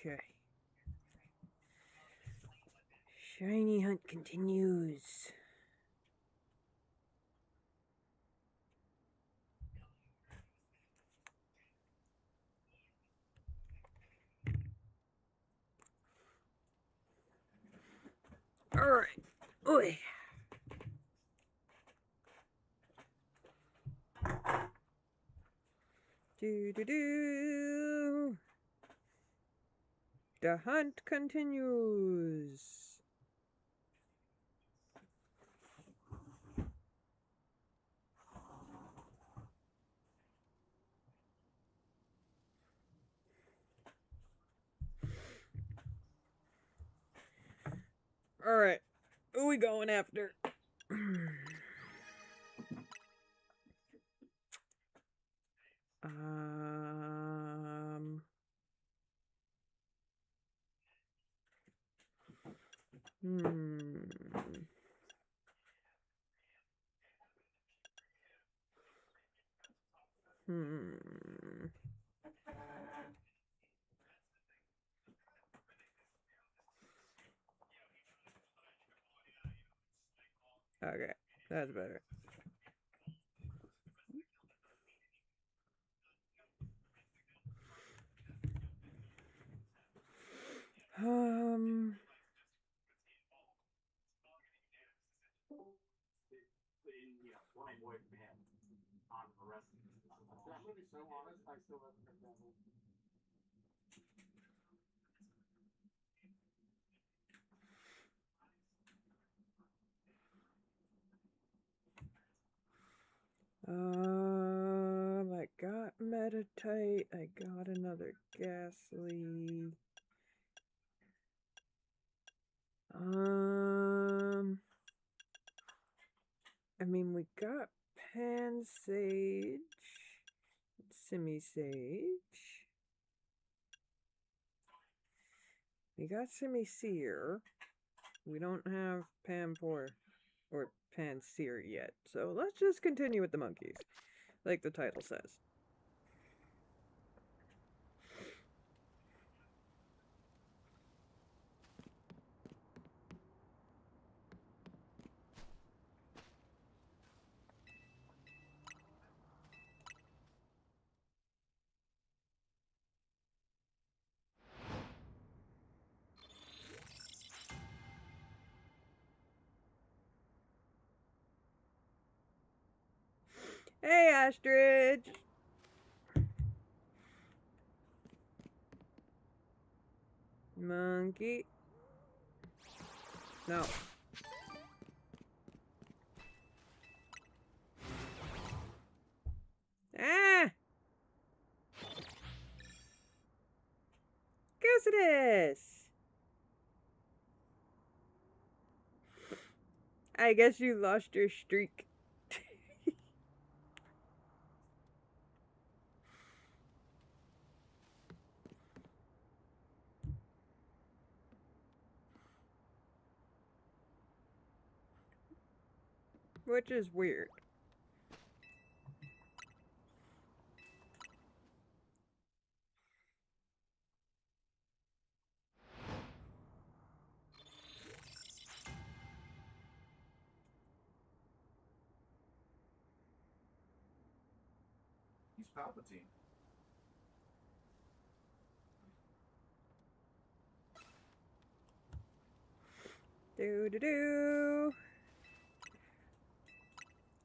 Okay. Shiny hunt continues. Alright. Oi. Do. The hunt continues. Alright. Who are we going after? Hmm. Okay, that's better. I got Meditate. I got another Ghastly. I mean, we got Pansage, Simisage. We got Simisear. We don't have Panpour or Pansear yet, so let's just continue with the monkeys, like the title says. Hey, Ostrich! Monkey. No. Ah! Guess it is! I guess you lost your streak. Which is weird. He's Palpatine. Do.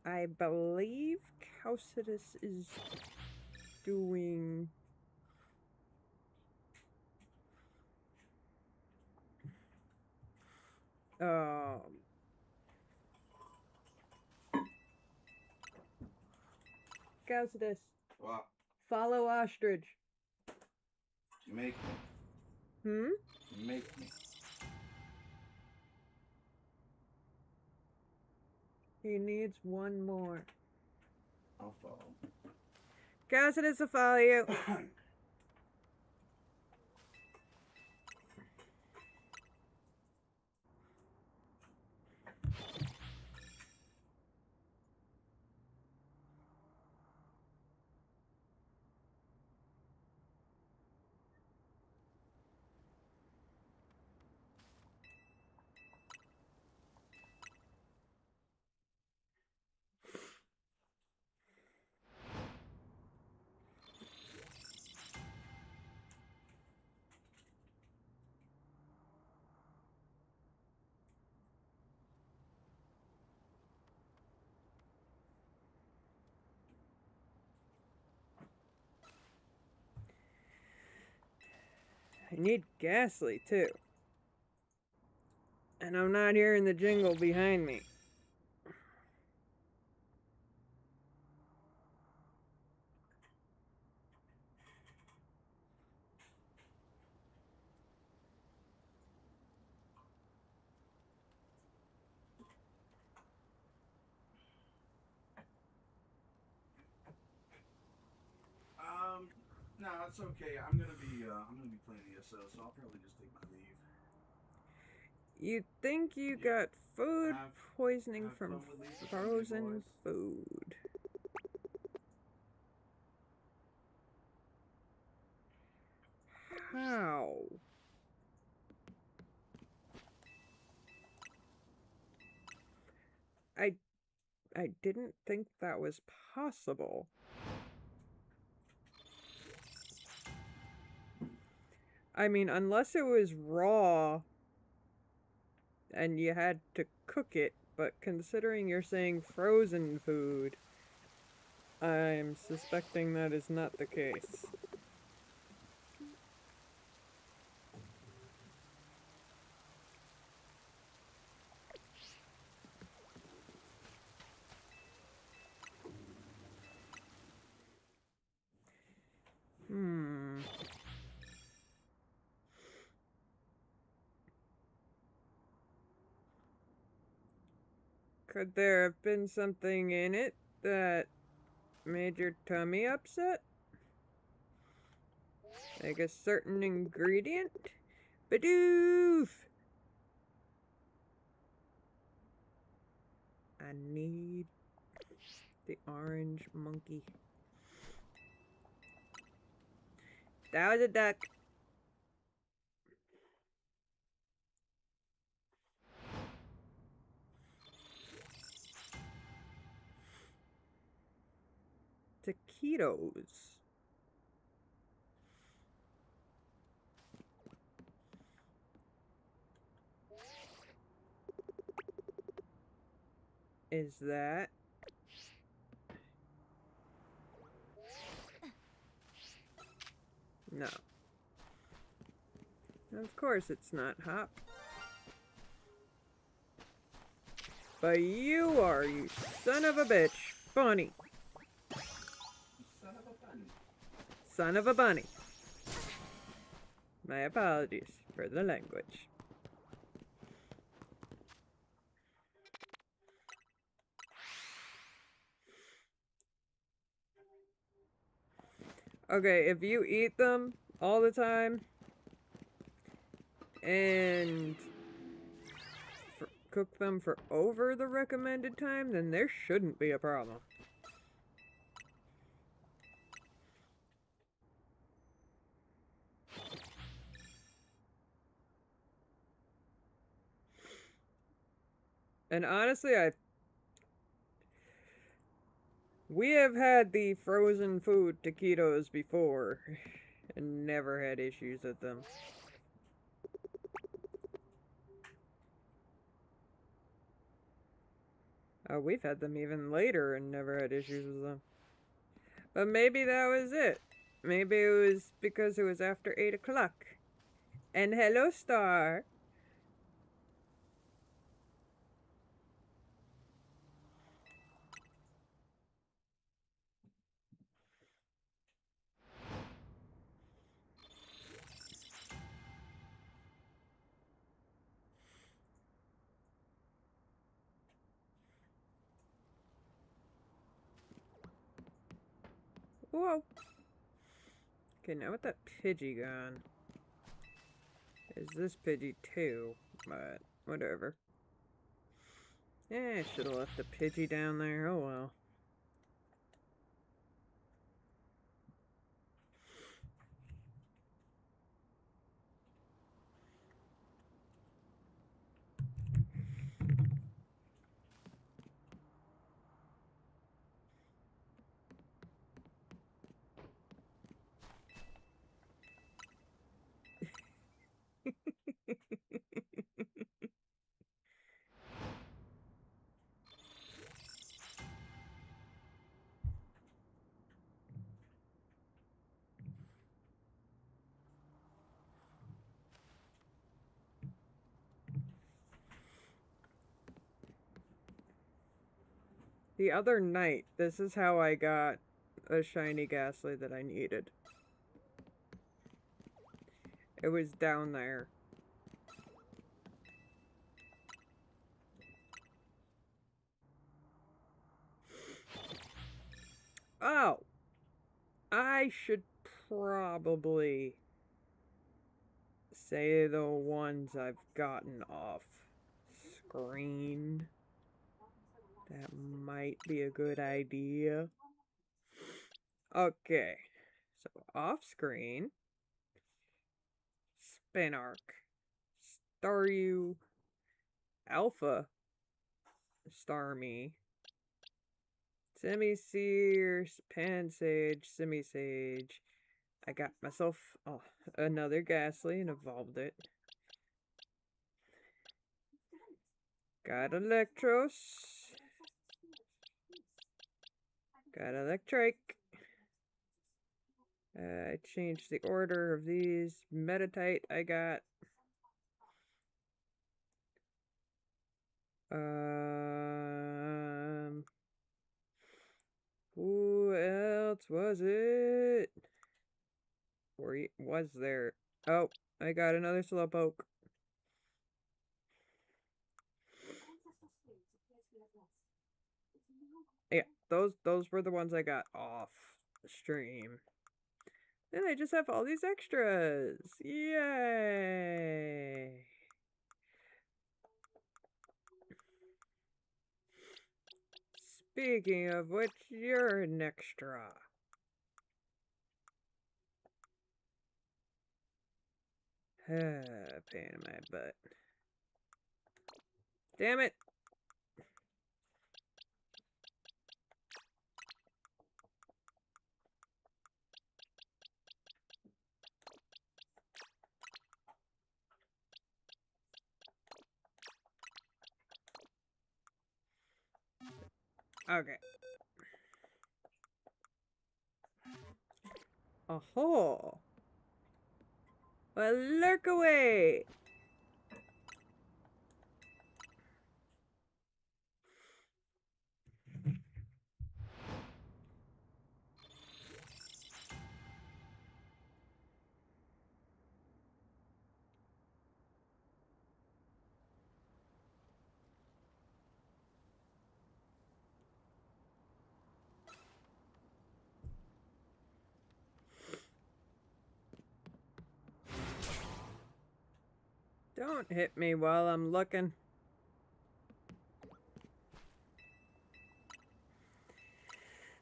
I believe Caucidus is doing... Caucidus. What? Follow Ostrich. Make me. Hmm? Make me. He needs one more. I'll follow. Caucidus will follow you. I need Ghastly, too. And I'm not hearing the jingle behind me. No, it's okay. I'm gonna be playing ESO, so I'll probably just take my leave. You think you got food poisoning from frozen food. How? I didn't think that was possible. I mean, unless it was raw and you had to cook it, but considering you're saying frozen food, I'm suspecting that is not the case. Could there have been something in it that made your tummy upset? Like a certain ingredient? Bidoof! I need the orange monkey. That was a duck. Taquitos. Is that? No. Of course it's not hop. But you are, you son of a bitch. Bunny. Son of a bunny. Son of a bunny. My apologies for the language. Okay, if you eat them all the time and cook them for over the recommended time, then there shouldn't be a problem. And honestly, we have had the frozen food taquitos before and never had issues with them. We've had them even later and never had issues with them. But maybe that was it. Maybe it was because it was after 8 o'clock. And hello, Star. Whoa. Okay, now with that Pidgey gone. Is this Pidgey too? But whatever. Yeah, I should have left the Pidgey down there. Oh well. The other night, this is how I got a shiny Ghastly that I needed. It was down there. Oh! I should probably say the ones I've gotten off screen. That might be a good idea. Okay, so off screen, Spinarch, Staryu, Alpha, Starmie, Simisear, Pansage, Simisage. I got myself another Ghastly and evolved it. Got Electros. Got Electrike. I changed the order of these. Metatite I got. Who else was it? Or was there? Oh, I got another Slowpoke. Yeah, those were the ones I got off the stream. Then I just have all these extras. Yay! Speaking of which, you're an extra. Pain in my butt. Damn it! Okay. Oh-ho! Well, lurk away! Don't hit me while I'm looking.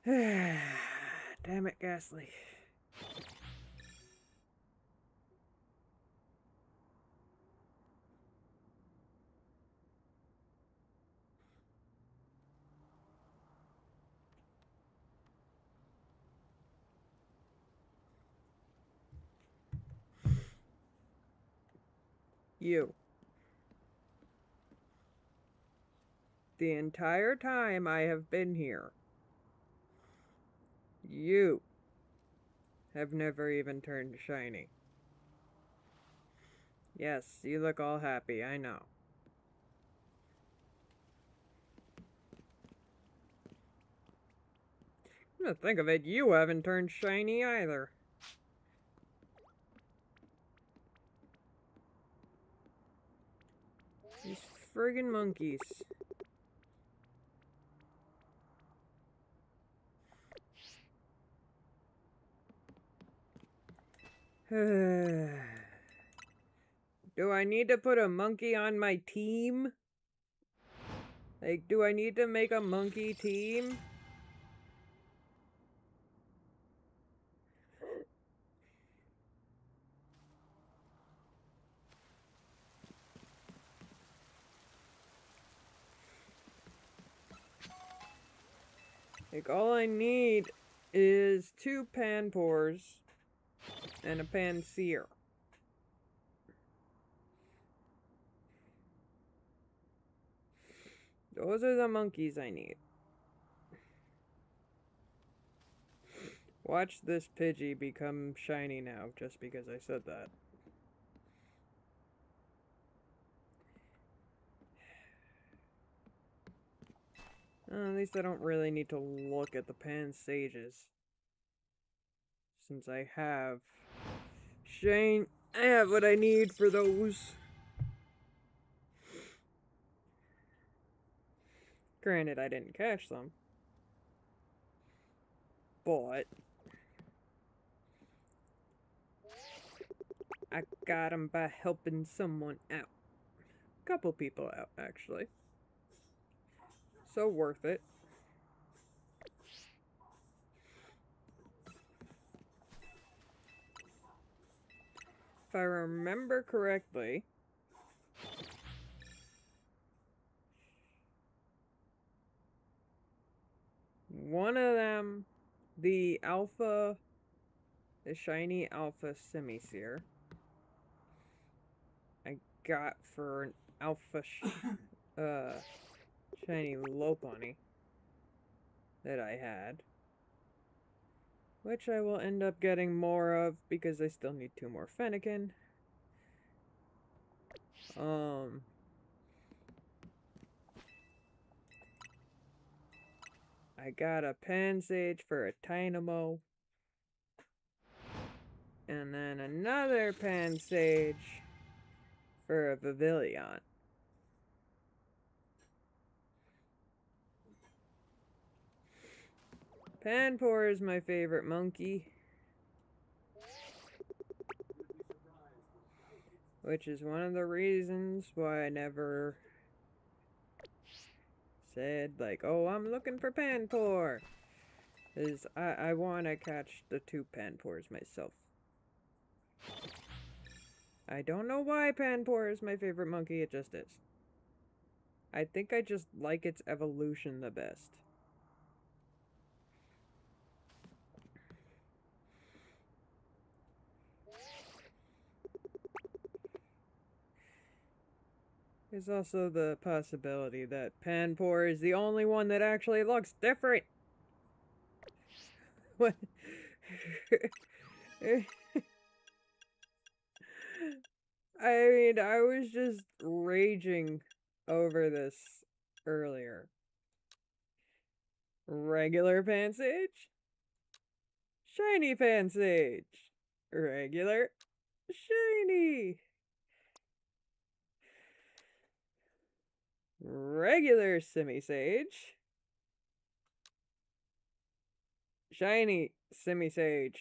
Damn it, Ghastly. You. The entire time I have been here, you have never even turned shiny. Yes, you look all happy, I know. Come to think of it, you haven't turned shiny either. These friggin' monkeys. Do I need to put a monkey on my team? Like, do I need to make a monkey team? Like, all I need is 2 Panpours and a Pansear. Those are the monkeys I need. Watch this Pidgey become shiny now, just because I said that. At least I don't really need to look at the Pan Sages. Since I have Shane, I have what I need for those. Granted, I didn't catch them. But I got them by helping someone out. A couple people out, actually. So worth it. If I remember correctly, one of them, the shiny alpha semi-seer, I got for an alpha shiny Lopunny that I had. Which I will end up getting more of because I still need 2 more Fennekin. I got a Pansage for a Tynamo. And then another Pansage for a Vivillon. Panpour is my favorite monkey. Which is one of the reasons why I never said, like, oh, I'm looking for Panpour. Is I want to catch the 2 Panpours myself. I don't know why Panpour is my favorite monkey, it just is. I think I just like its evolution the best. There's also the possibility that Panpour is the only one that actually looks different. What? I mean, I was just raging over this earlier. Regular Pansage, shiny Pansage, regular, shiny, regular Simisage, shiny Simisage,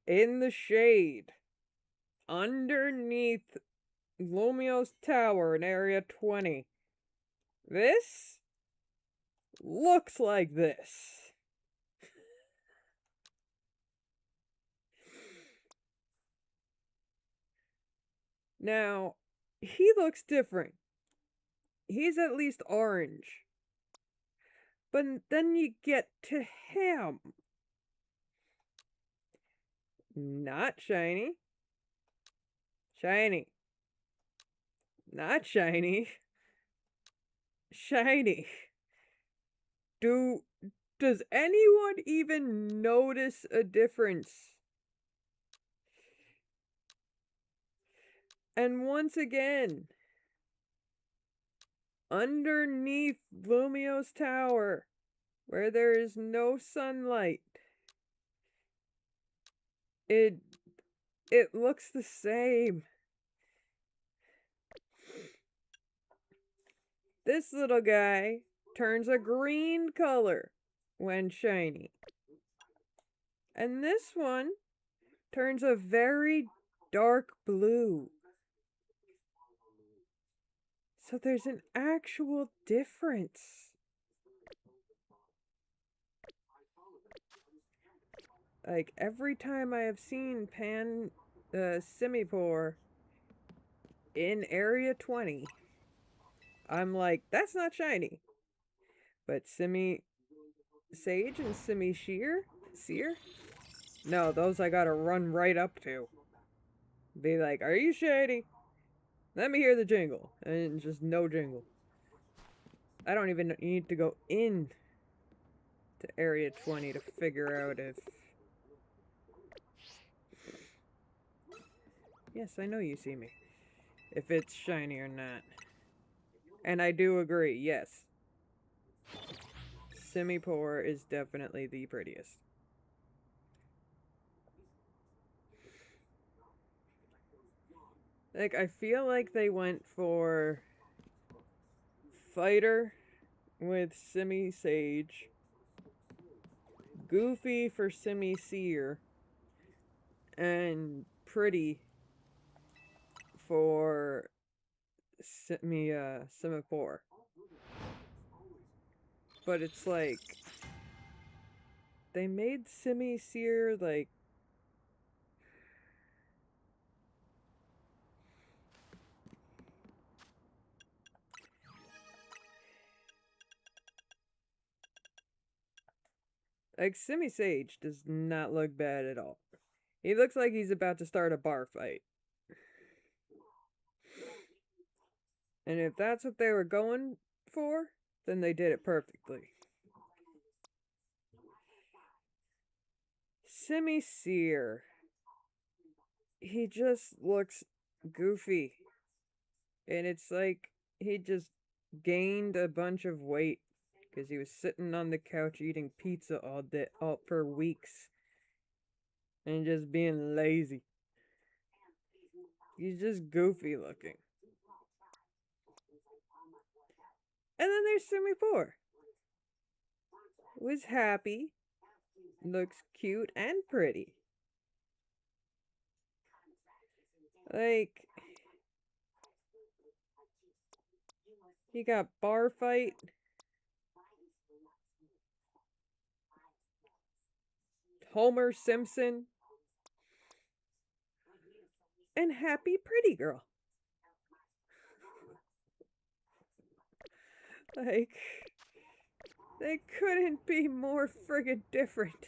in the shade, underneath Lumiose Tower in Area 20. This looks like this. Now, he looks different. He's at least orange. But then you get to him. Not shiny. Shiny. Not shiny. Shiny. Does anyone even notice a difference? And once again, underneath Lumiose Tower, where there is no sunlight, it looks the same. This little guy turns a green color when shiny. And this one turns a very dark blue. So there's an actual difference. Like, every time I have seen Simipour in Area 20, I'm like, that's not shiny. But Simisage and Seer? No, those I gotta run right up to. Be like, are you shady? Let me hear the jingle. And just no jingle. I don't even need to go in to Area 20 to figure out if... Yes, I know you see me. If it's shiny or not. And I do agree, yes. Simipour is definitely the prettiest. Like, I feel like they went for Fighter with Simisage, Goofy for Simisear, and Pretty for Simipour. But it's like, they made Simisear like Simisage does not look bad at all. He looks like he's about to start a bar fight. And if that's what they were going for, then they did it perfectly. Simisear. He just looks goofy. And it's like he just gained a bunch of weight because he was sitting on the couch eating pizza all day, all for weeks. And just being lazy. He's just goofy looking. And then there's Simipour, who's happy, looks cute and pretty. Like, you got bar fight, Homer Simpson, and happy pretty girl. Like, they couldn't be more friggin' different.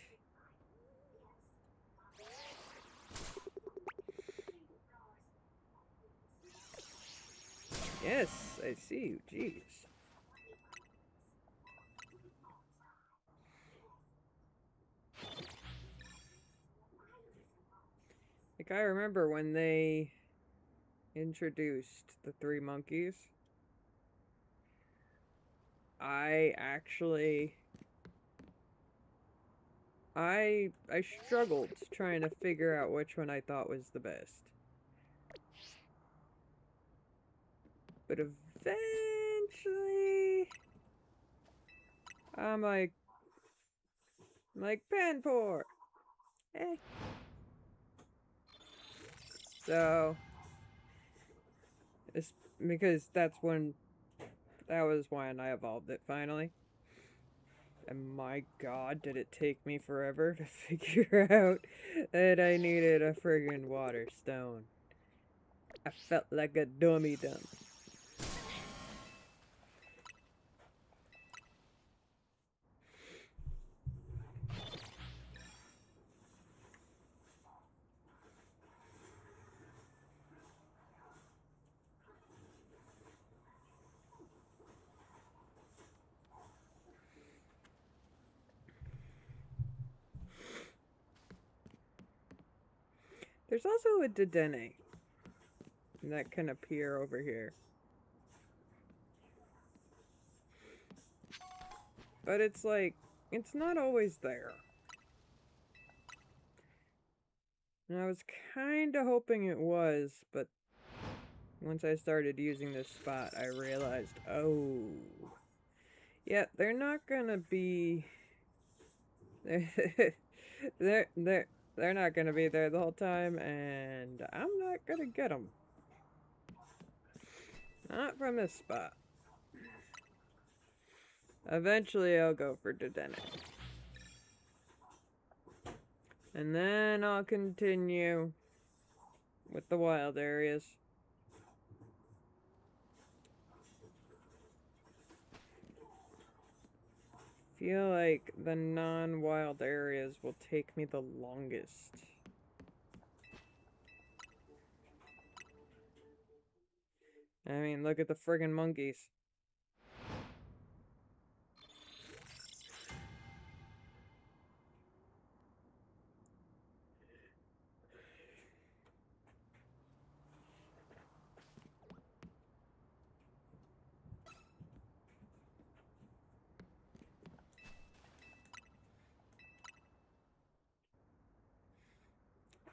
Yes, I see you, jeez. Like, I remember when they introduced the three monkeys, I actually... I struggled trying to figure out which one I thought was the best. But eventually... I'm like Panpour! Eh. So... it's because that was when I evolved it finally. And my god, did it take me forever to figure out that I needed a friggin' water stone. I felt like a dummy dumb. There's also a Dedenne that can appear over here. But it's like, it's not always there. And I was kinda hoping it was, but once I started using this spot, I realized, oh... yeah, they're not gonna be... they're not gonna be there the whole time, and I'm not gonna get them. Not from this spot. Eventually I'll go for Dedenne. And then I'll continue with the wild areas. Feel like the non-wild areas will take me the longest. I mean, look at the friggin' monkeys.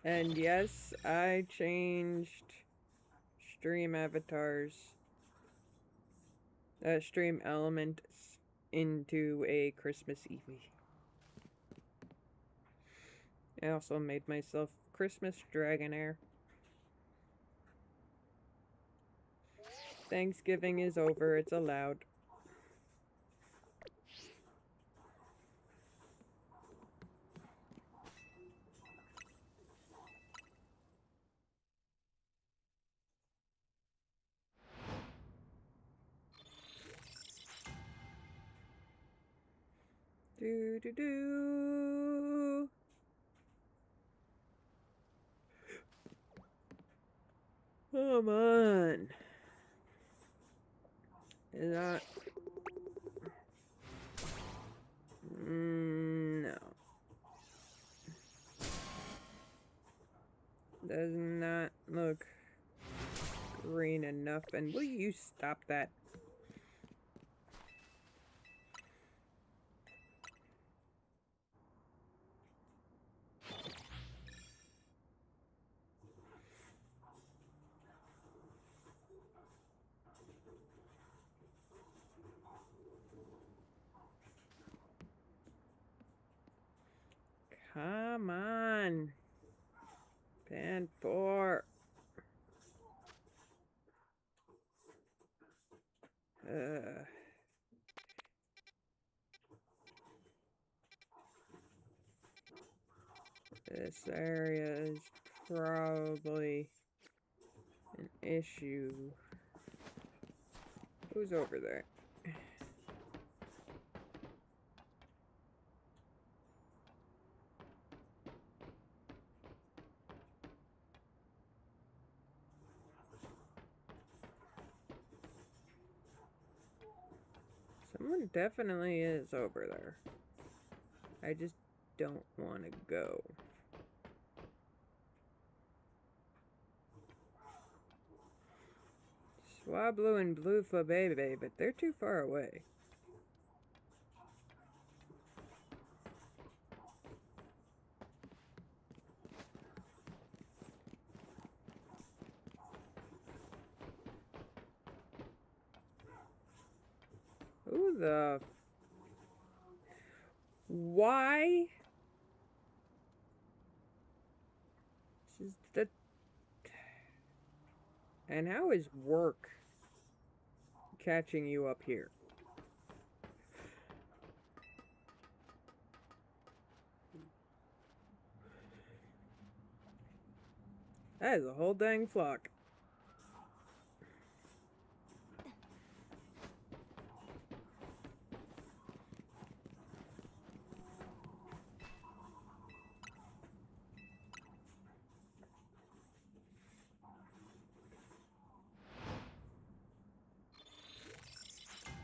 And yes, I changed stream avatars, stream elements into a Christmas Eevee. I also made myself Christmas Dragonair. Thanksgiving is over, it's allowed. Do do do. Come on. Is that... no. Does not look green enough. And will you stop that? Come on. Panpour. This area is probably an issue. Who's over there? Someone definitely is over there. I just don't want to go. Swablu and Bluefabebe, but they're too far away. Who the... why? This is the... and how is work catching you up here? That is a whole dang flock.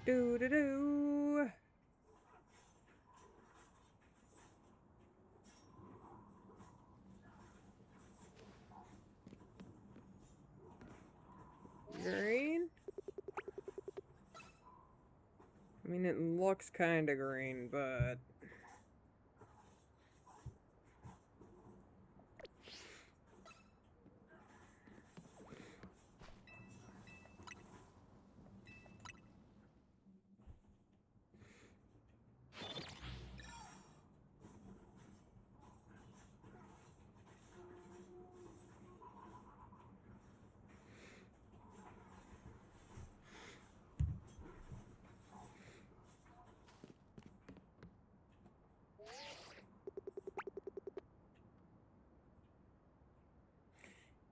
Do do do. Green? I mean, it looks kind of green, but...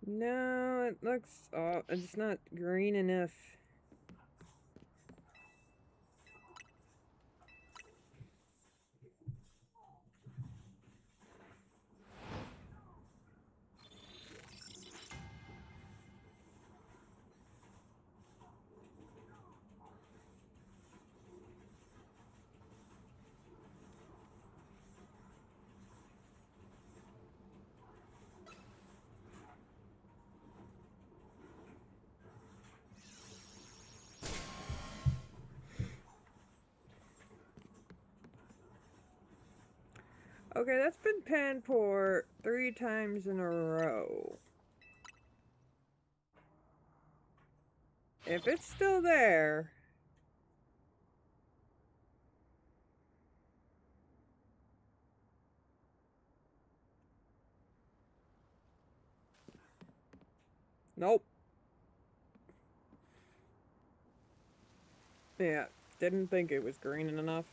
no, it looks... oh, it's not green enough. Okay, that's been Panpour 3 times in a row. If it's still there... Nope. Yeah, didn't think it was green enough.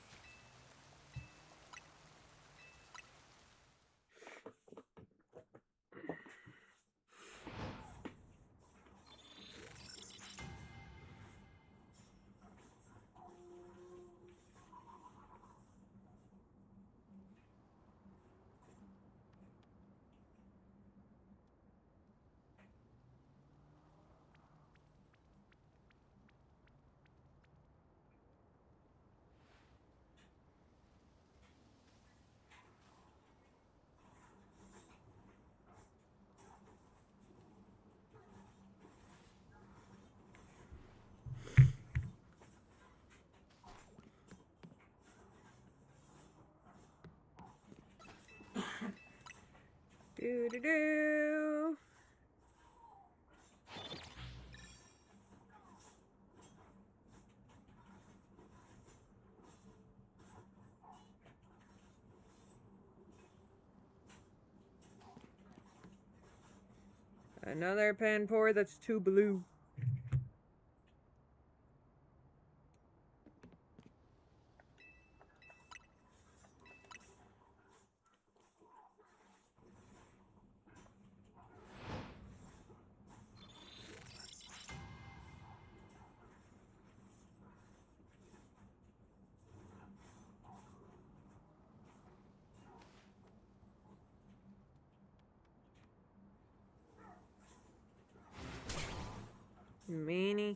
Do-do-do. Another Panpour that's too blue. Meanie.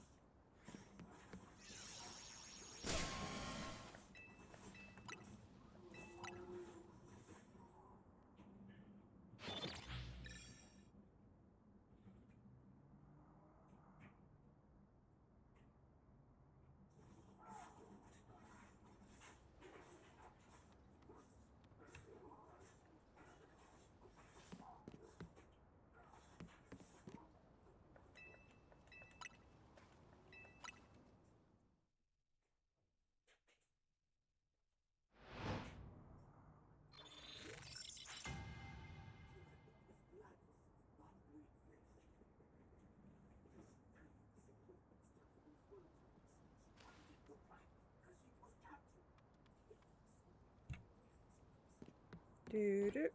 Do-do.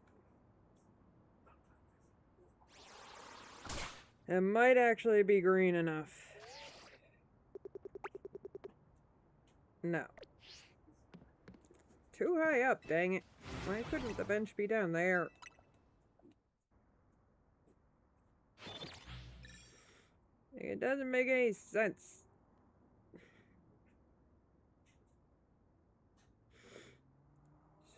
It might actually be green enough. No. Too high up, dang it. Why couldn't the bench be down there? It doesn't make any sense.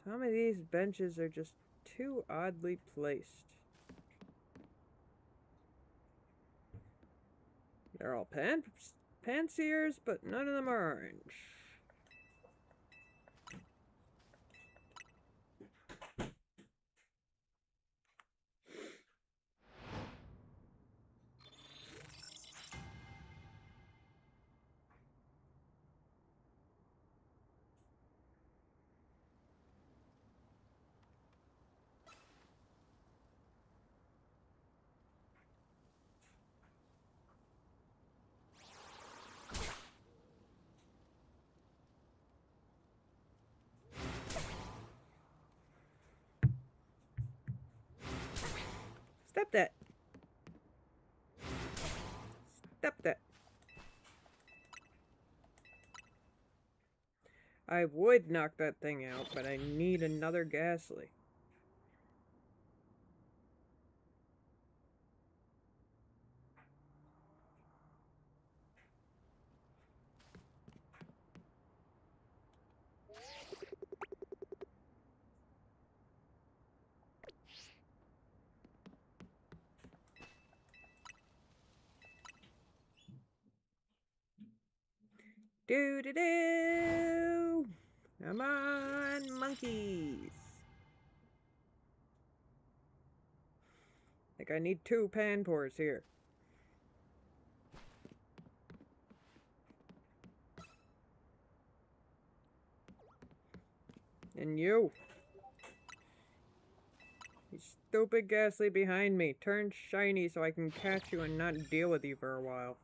Some of these benches are just too oddly placed. They're all pansiers, but none of them are orange. Stop that. Stop that. I would knock that thing out, but I need another Ghastly. Do-do-do! Come on, monkeys! I need 2 Panpours here. And you. You stupid Ghastly behind me. Turn shiny so I can catch you and not deal with you for a while.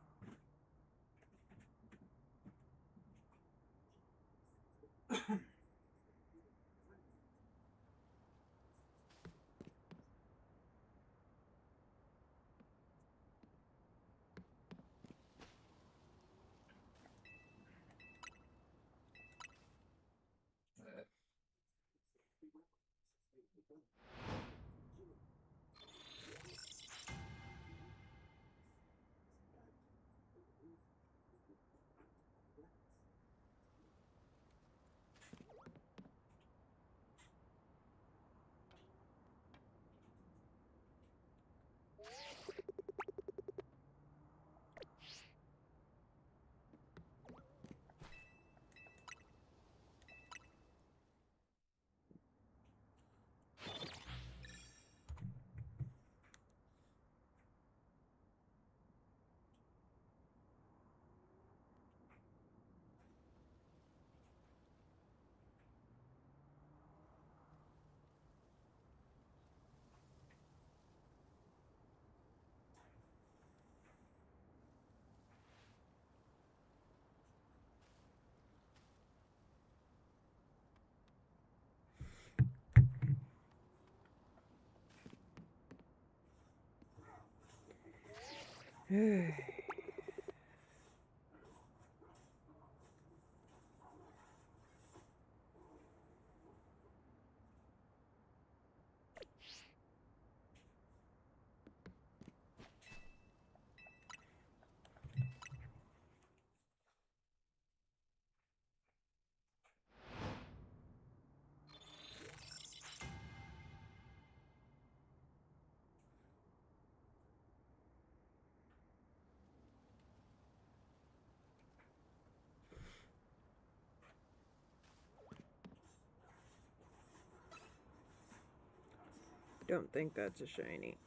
Don't think that's a shiny.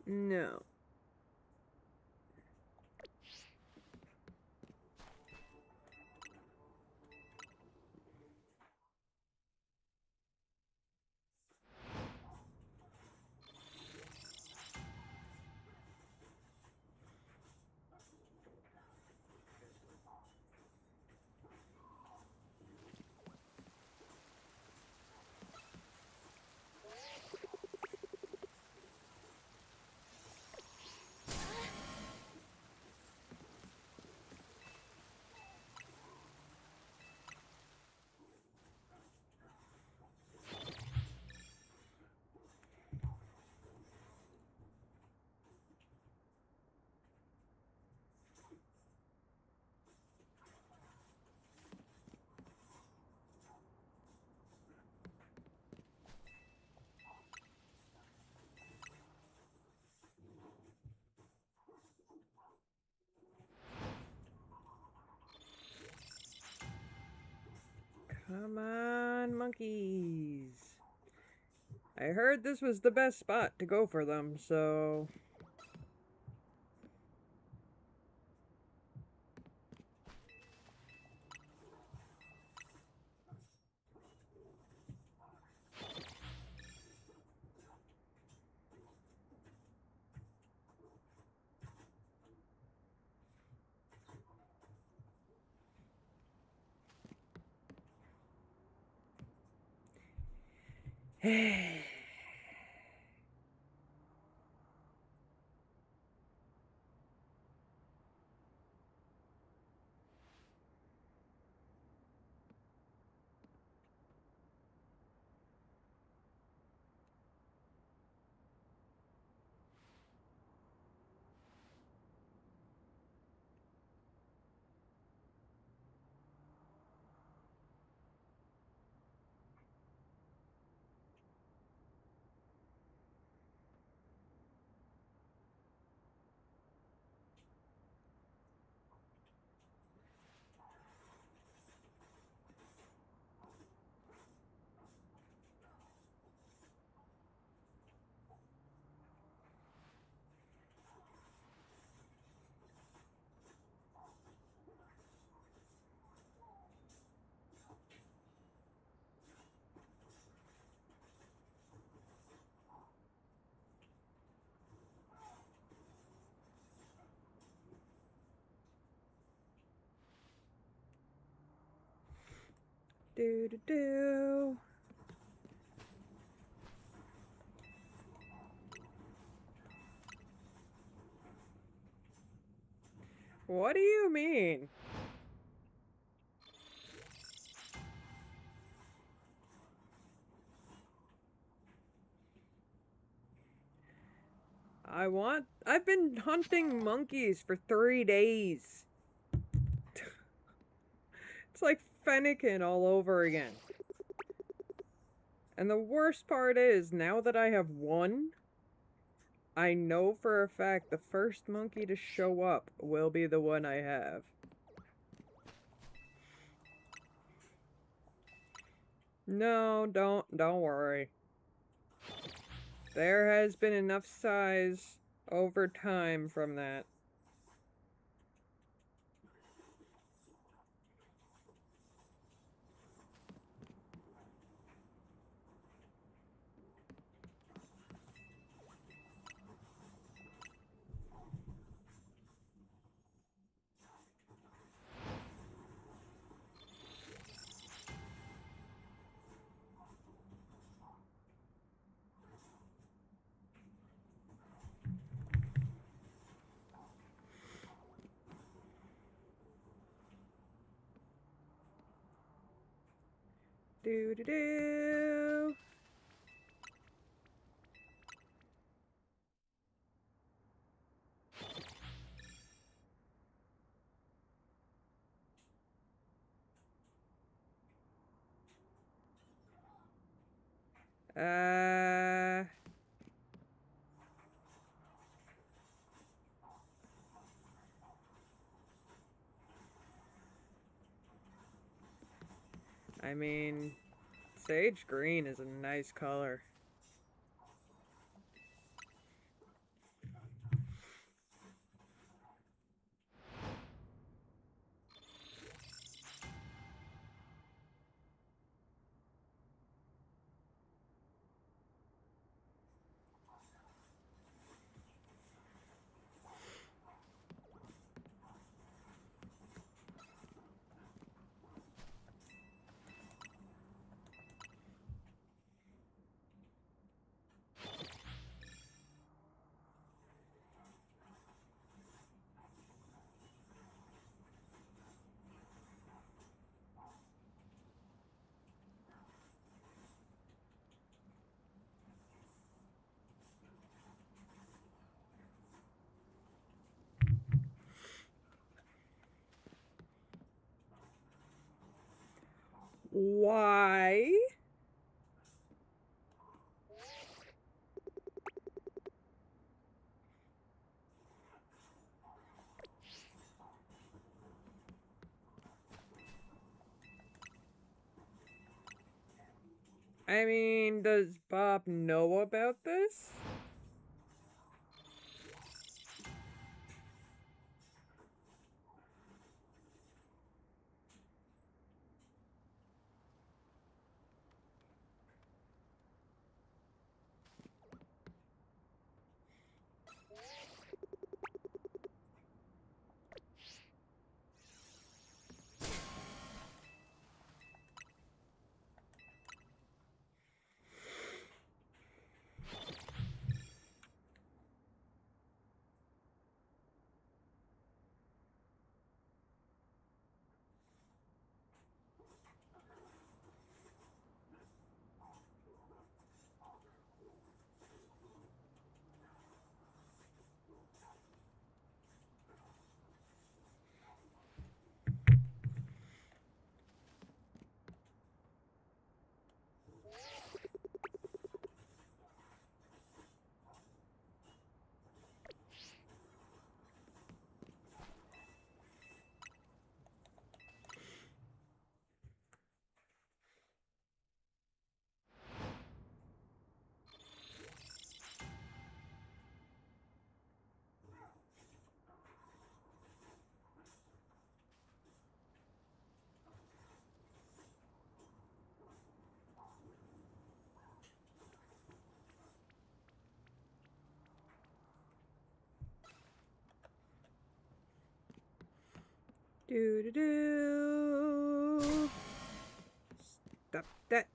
No. Come on, monkeys. I heard this was the best spot to go for them, so... Do do do. What do you mean? I've been hunting monkeys for 3 days. It's like Fennekin all over again. And the worst part is, now that I have one, I know for a fact the first monkey to show up will be the one I have. No, don't worry. There has been enough size over time from that. Do do do. I mean, sage green is a nice color. Why? I mean, does Bob know about this? Do do do. that.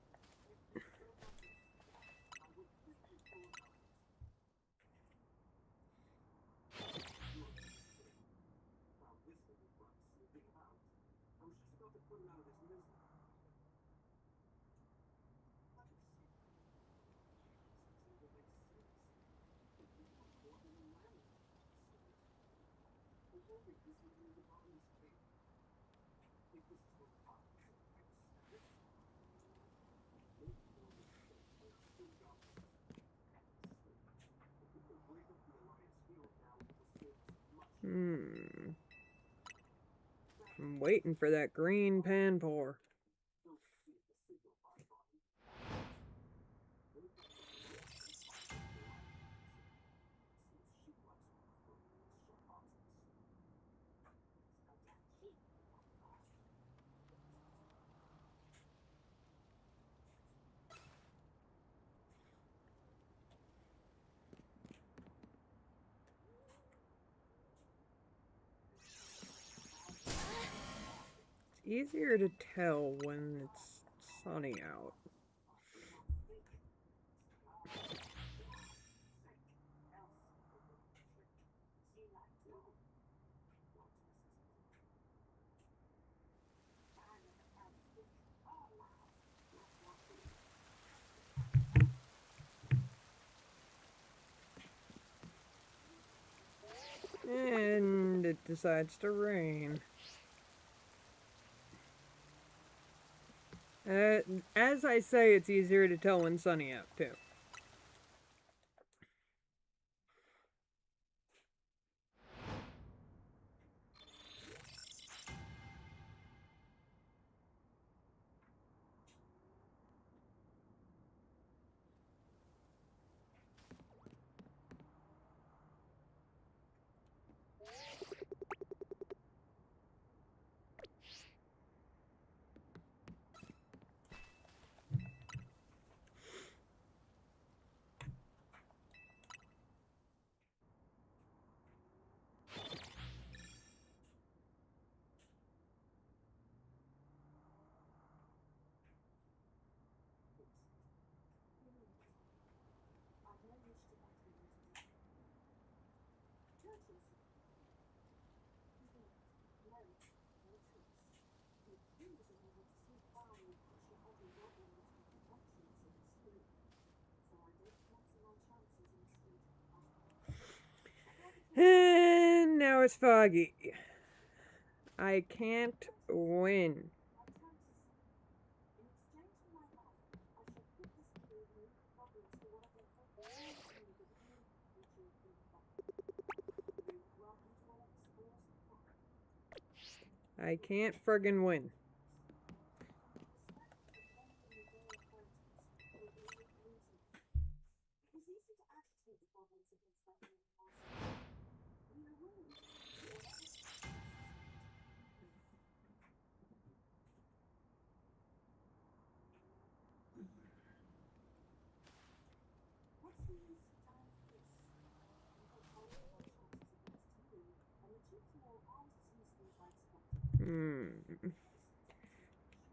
I'm waiting for that green Panpour. It's easier to tell when it's sunny out. And it decides to rain. As I say, it's easier to tell when sunny out, too. And now it's foggy. I can't win. I can't friggin' win.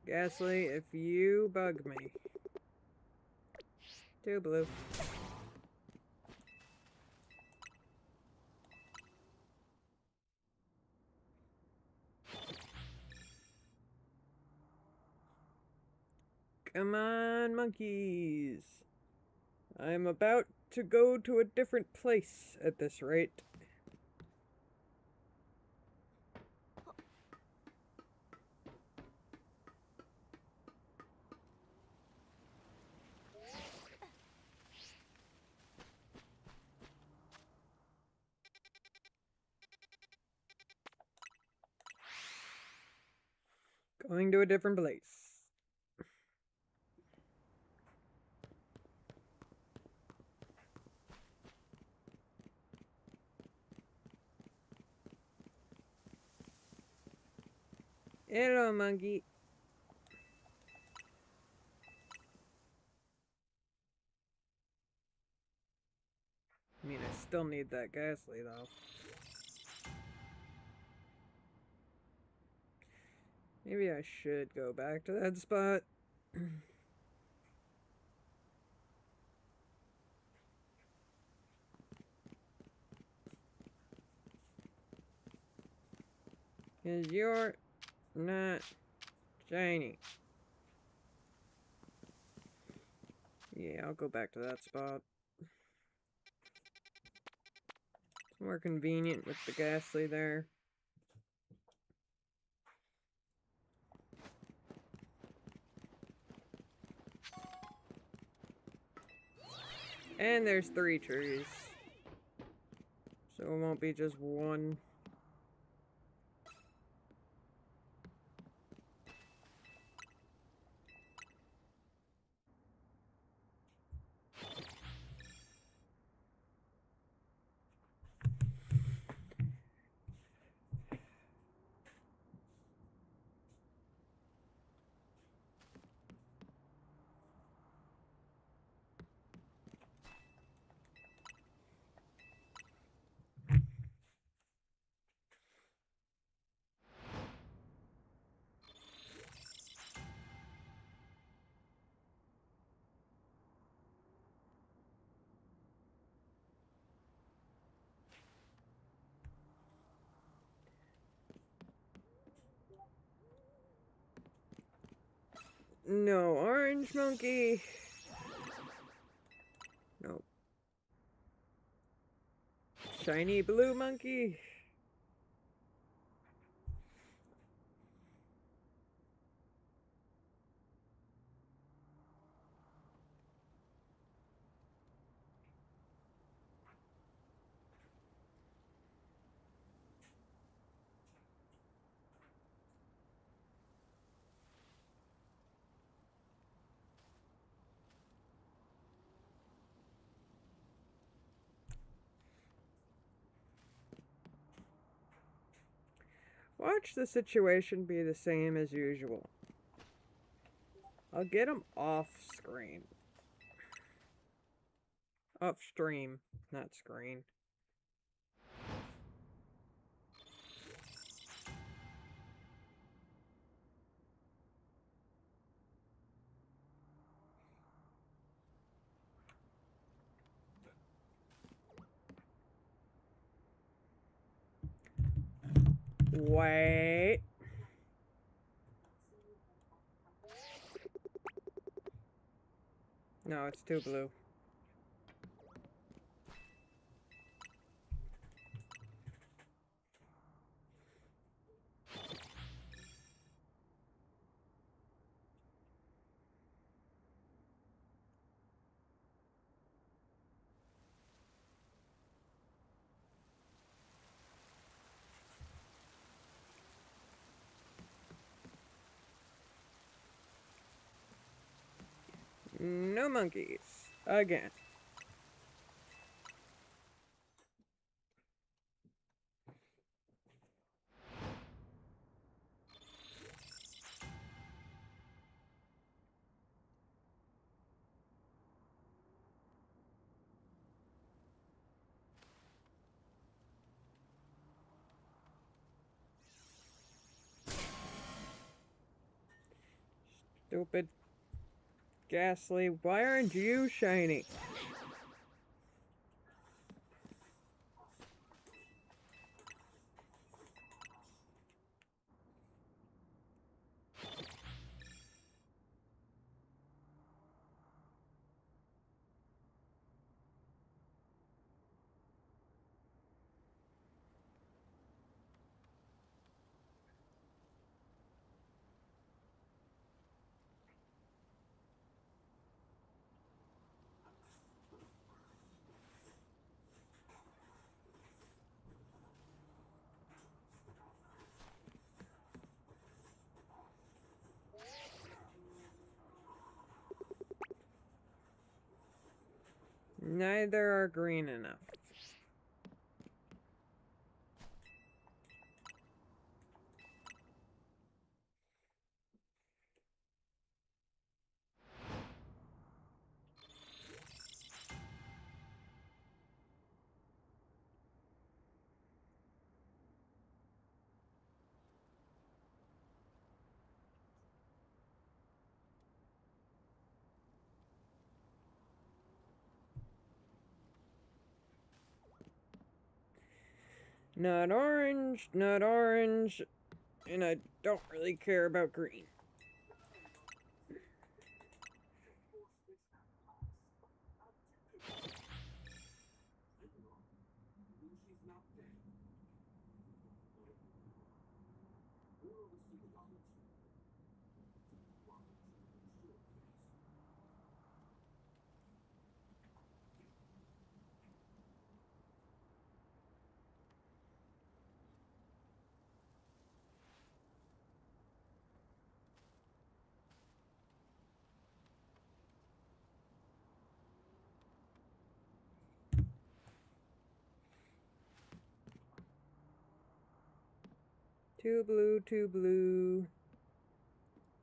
Ghastly, if you bug me. 2 blue. Come on, monkeys. I'm about to go to a different place at this rate. Going to a different place. Hello, monkey. I mean, I still need that Ghastly, though. Maybe I should go back to that spot. Cause you're not shiny. Yeah, I'll go back to that spot. It's more convenient with the Ghastly there. And there's 3 trees. So it won't be just one. No, orange monkey. Nope. Shiny blue monkey. Watch the situation be the same as usual. I'll get him off screen. Off stream, not screen. Wait. No, it's too blue. No monkeys. Again. Stupid. Ghastly. Why aren't you shiny? Neither are green enough. Not orange, not orange, and I don't really care about green. Two blue, two blue.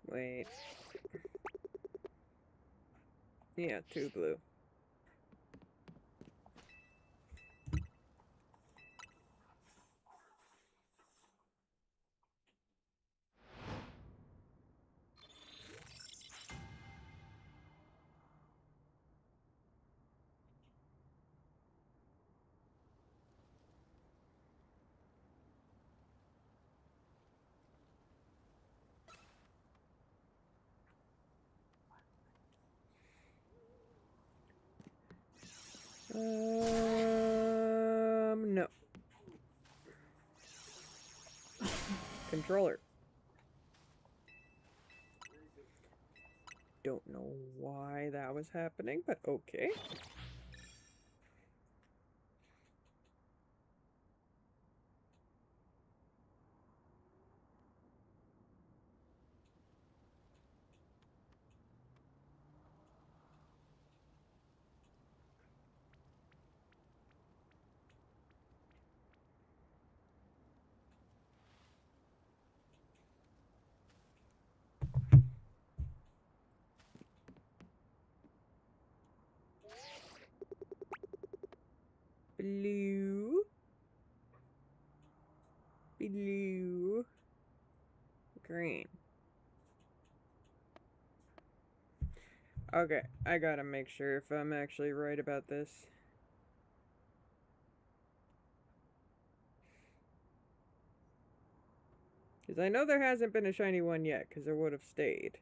Wait. Yeah, two blue. No. Controller. Don't know why that was happening, but okay. Blue. Blue. Green. Okay, I gotta make sure if I'm actually right about this. Because I know there hasn't been a shiny one yet, because it would have stayed.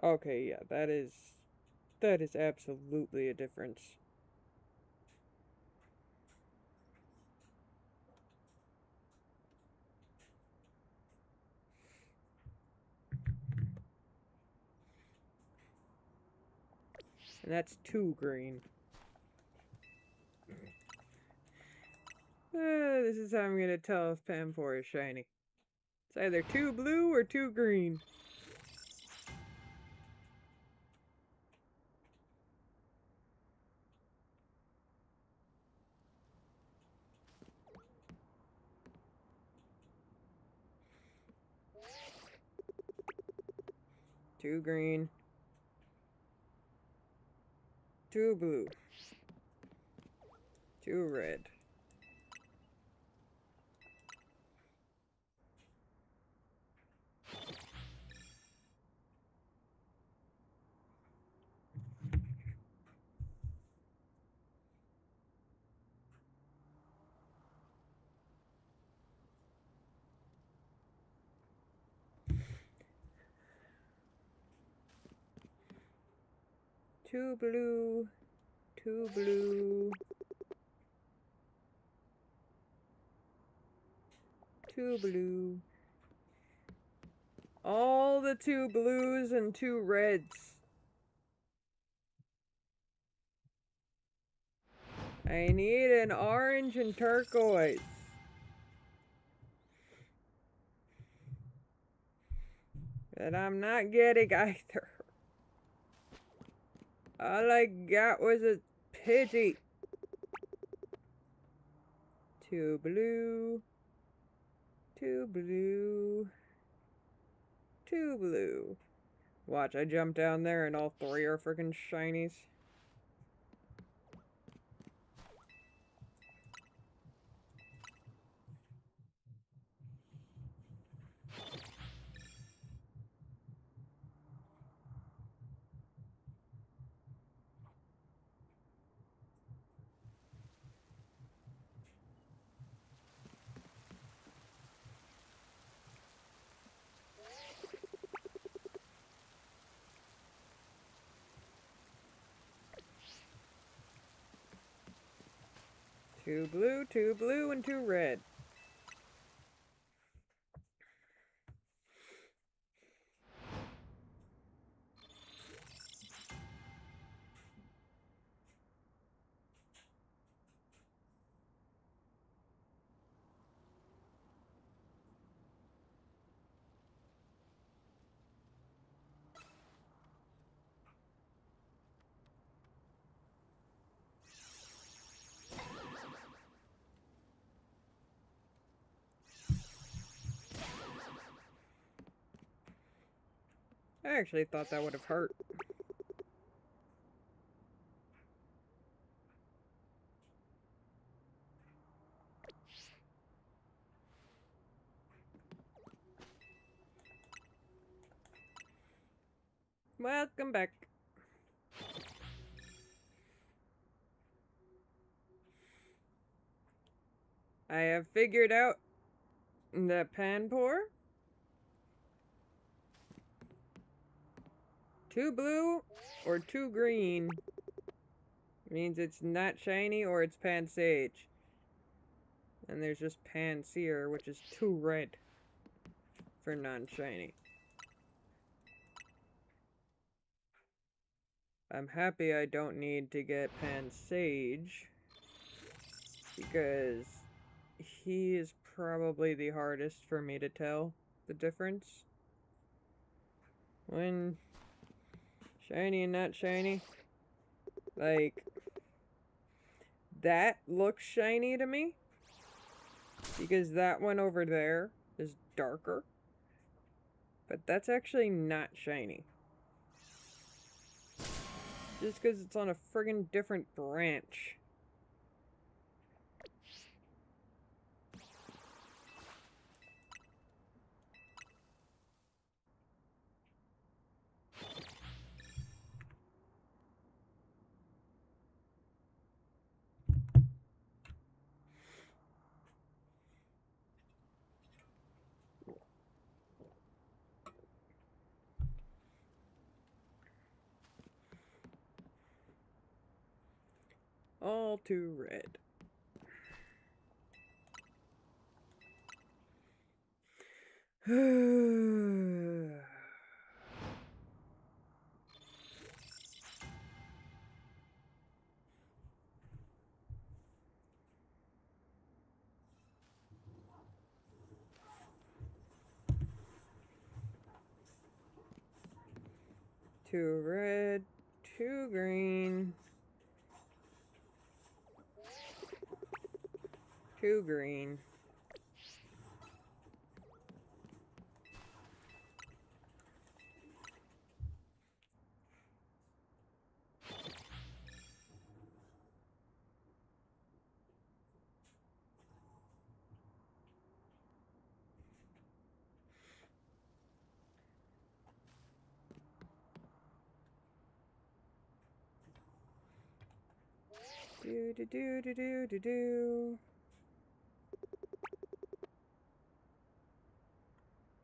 Okay, yeah, that is absolutely a difference. And that's two green. This is how I'm gonna tell if Panpour is shiny. It's either two blue or two green. Two green. Two blue. Two red. Two blue. Two blue. Two blue. All the two blues and two reds. I need an orange and turquoise. That I'm not getting either. All I got was a Pidgey. Two blue. Two blue. Two blue. Watch, I jump down there and all three are freaking shinies. 2 blue, and 2 red. I actually thought that would have hurt. Welcome back. I have figured out that Panpour, 2 blue or 2 green means it's not shiny or it's Pansage. And there's just Pansear, which is 2 red for non-shiny. I'm happy I don't need to get Pansage, because he is probably the hardest for me to tell the difference when shiny and not shiny. Like, that looks shiny to me because that one over there is darker, but that's actually not shiny. Just because it's on a friggin' different branch. All too red. Two red, 2 green, 2 green. Do do do do do do do.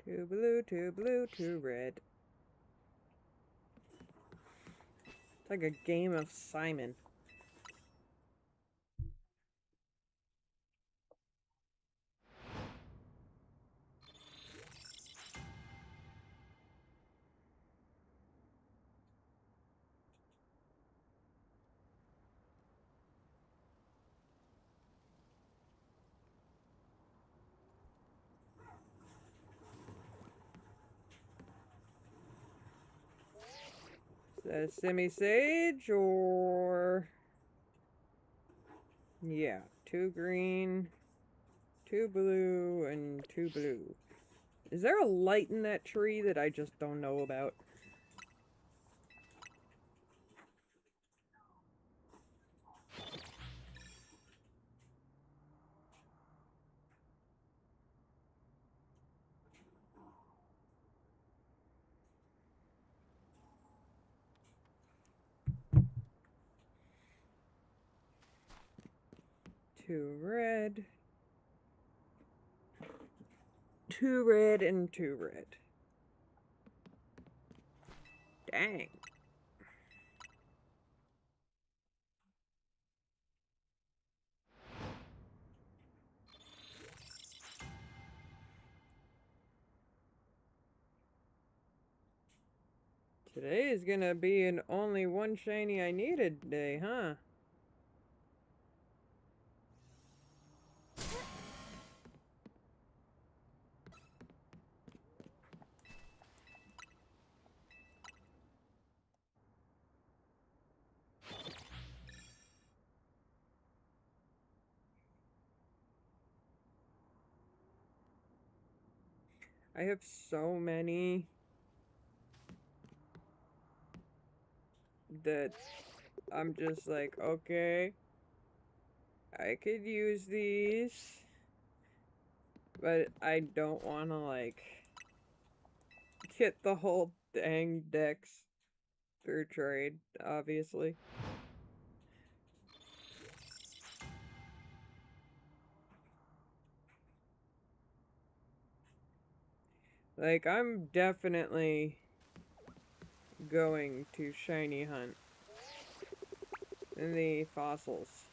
2 blue, 2 red. It's like a game of Simon. Is that a Simisage or... Yeah, 2 green, 2 blue, and 2 blue. Is there a light in that tree that I just don't know about? Two red, 2 red, and 2 red. Dang. Today is gonna be an only one shiny I needed day, huh? I have so many that I'm just like, okay, I could use these, but I don't want to, like, get the whole dang dex through trade, obviously. Like, I'm definitely going to shiny hunt in the fossils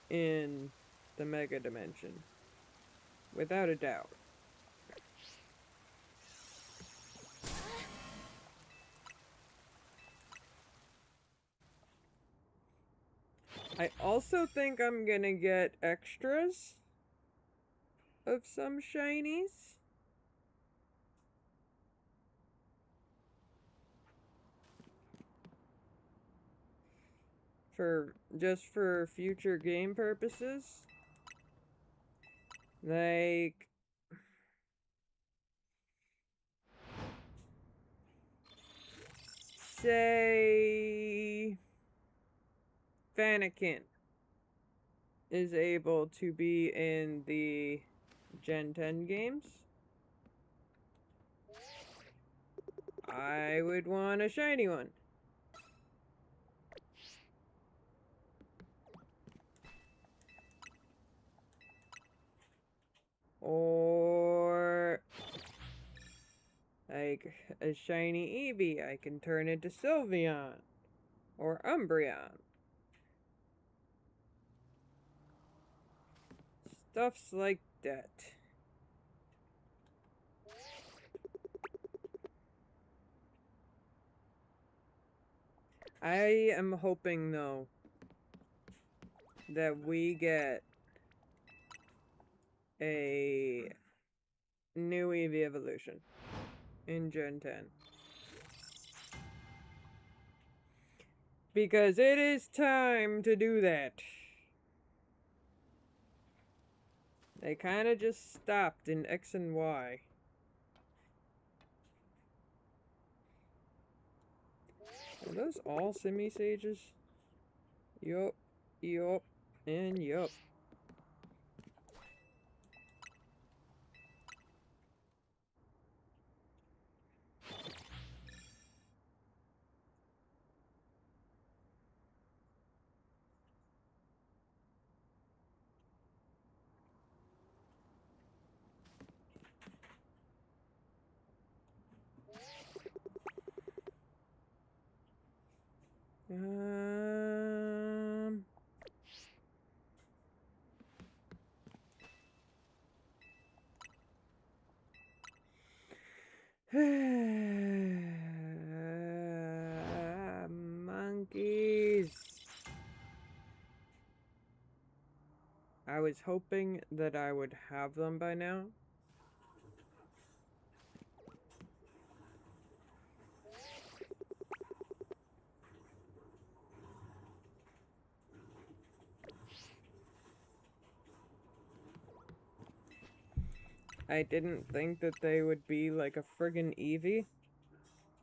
in the Mega Dimension, without a doubt. I also think I'm gonna get extras of some shinies. Just for future game purposes. Like, say Fanakin is able to be in the Gen 10 games. I would want a shiny one. Or like a shiny Eevee, I can turn into Sylveon or Umbreon. Stuffs like that. I am hoping, though, that we get a new Eevee evolution in Gen 10. Because it is time to do that. They kind of just stopped in X and Y. Are those all Simi-Sages? Yup, yup, and yup. Um... Monkeys. I was hoping that I would have them by now. I didn't think that they would be like a friggin' Eevee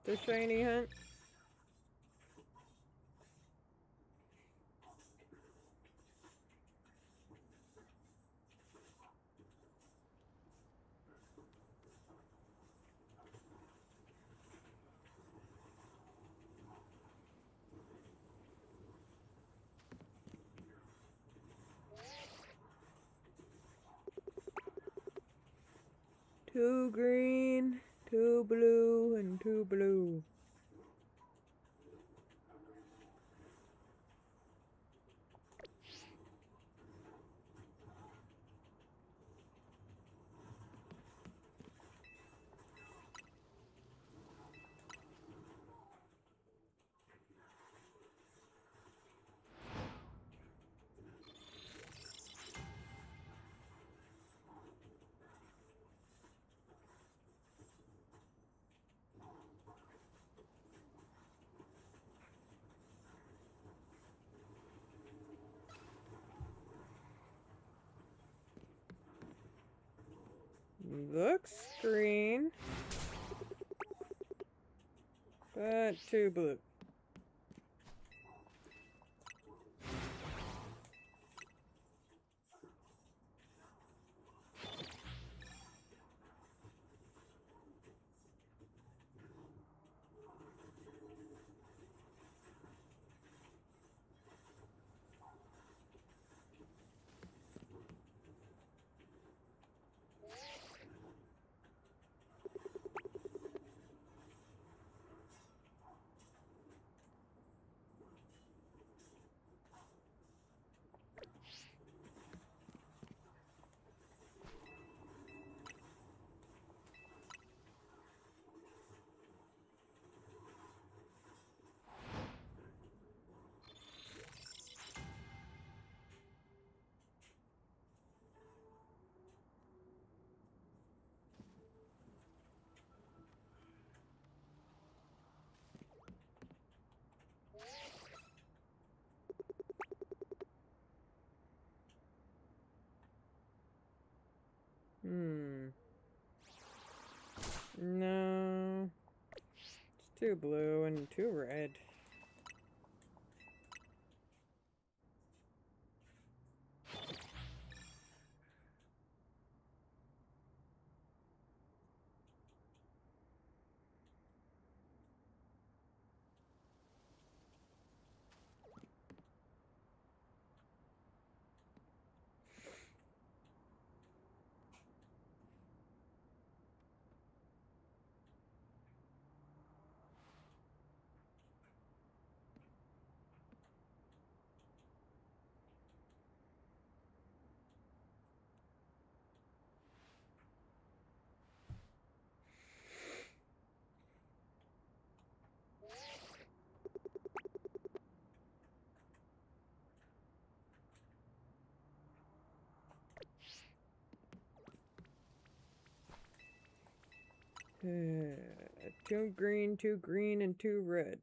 to shiny hunt. Two green, two blue, and two blue. 2 blue. No. It's 2 blue and 2 red. Uh, 2 green, and 2 red.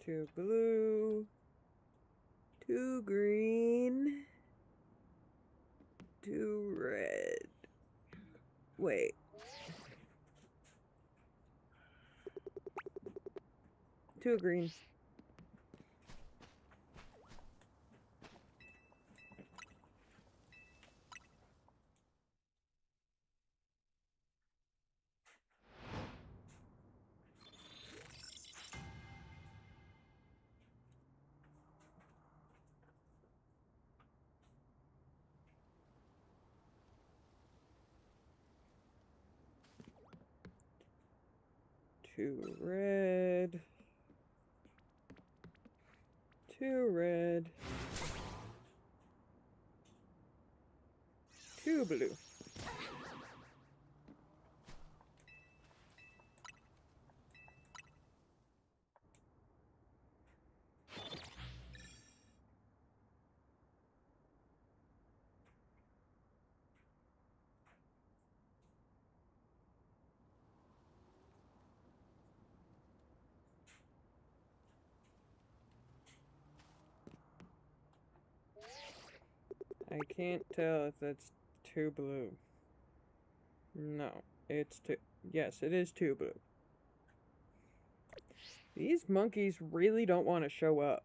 Two blue, 2 green, 2 red. Wait. Two green. 2 red. 2 red. 2 blue. I can't tell if that's 2 blue. No, it's 2. Yes, it is 2 blue. These monkeys really don't want to show up.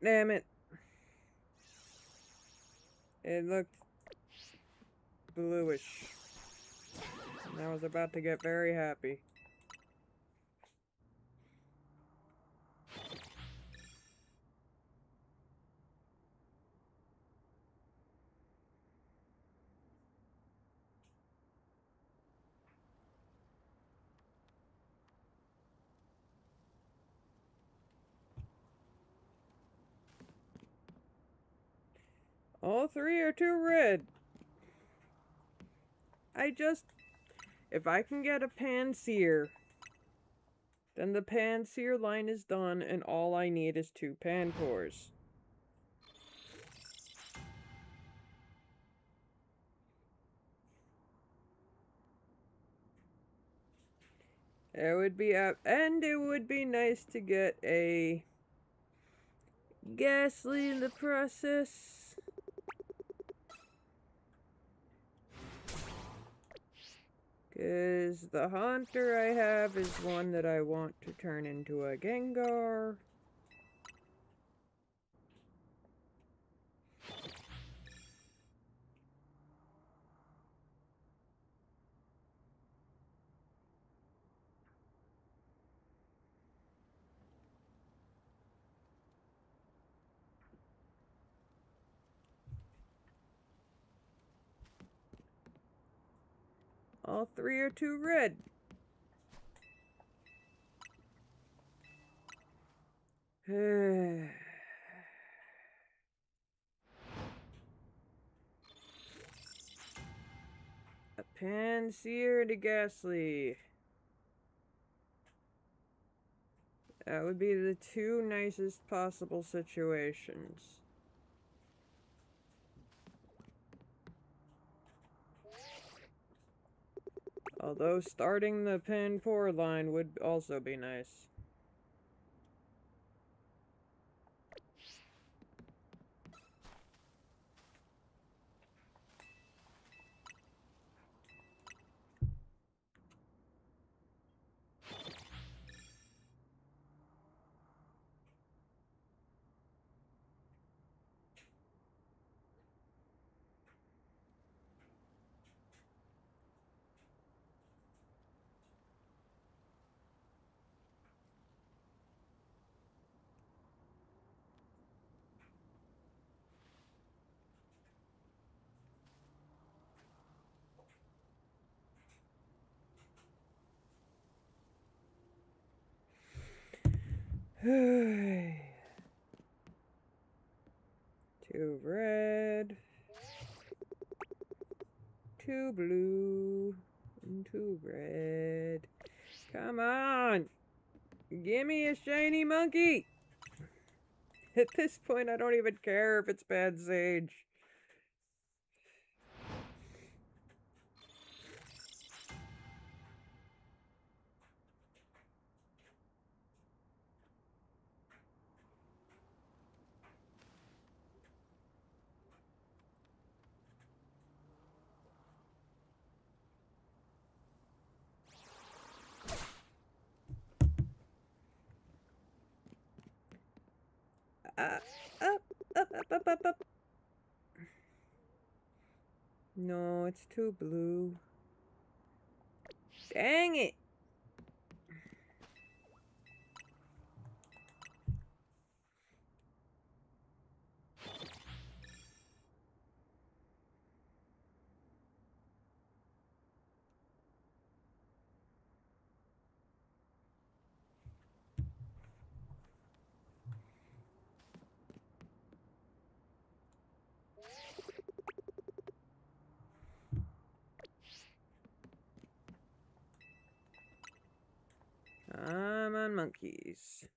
Damn it. It looked bluish. And I was about to get very happy. All 3 are 2 red. If I can get a Pansear, then the Pansear line is done and all I need is 2 Panpours. It would be and it would be nice to get a Ghastly in the process. Because the Haunter I have is one that I want to turn into a Gengar. All 3 are 2 red. A Pansear and a Ghastly. That would be the 2 nicest possible situations. Although starting the Panpour line would also be nice. Two red, 2 blue, and 2 red. Come on! Give me a shiny monkey! At this point, I don't even care if it's Bad Sage. up, up, up. No, it's too blue. Dang it! Come on, monkeys.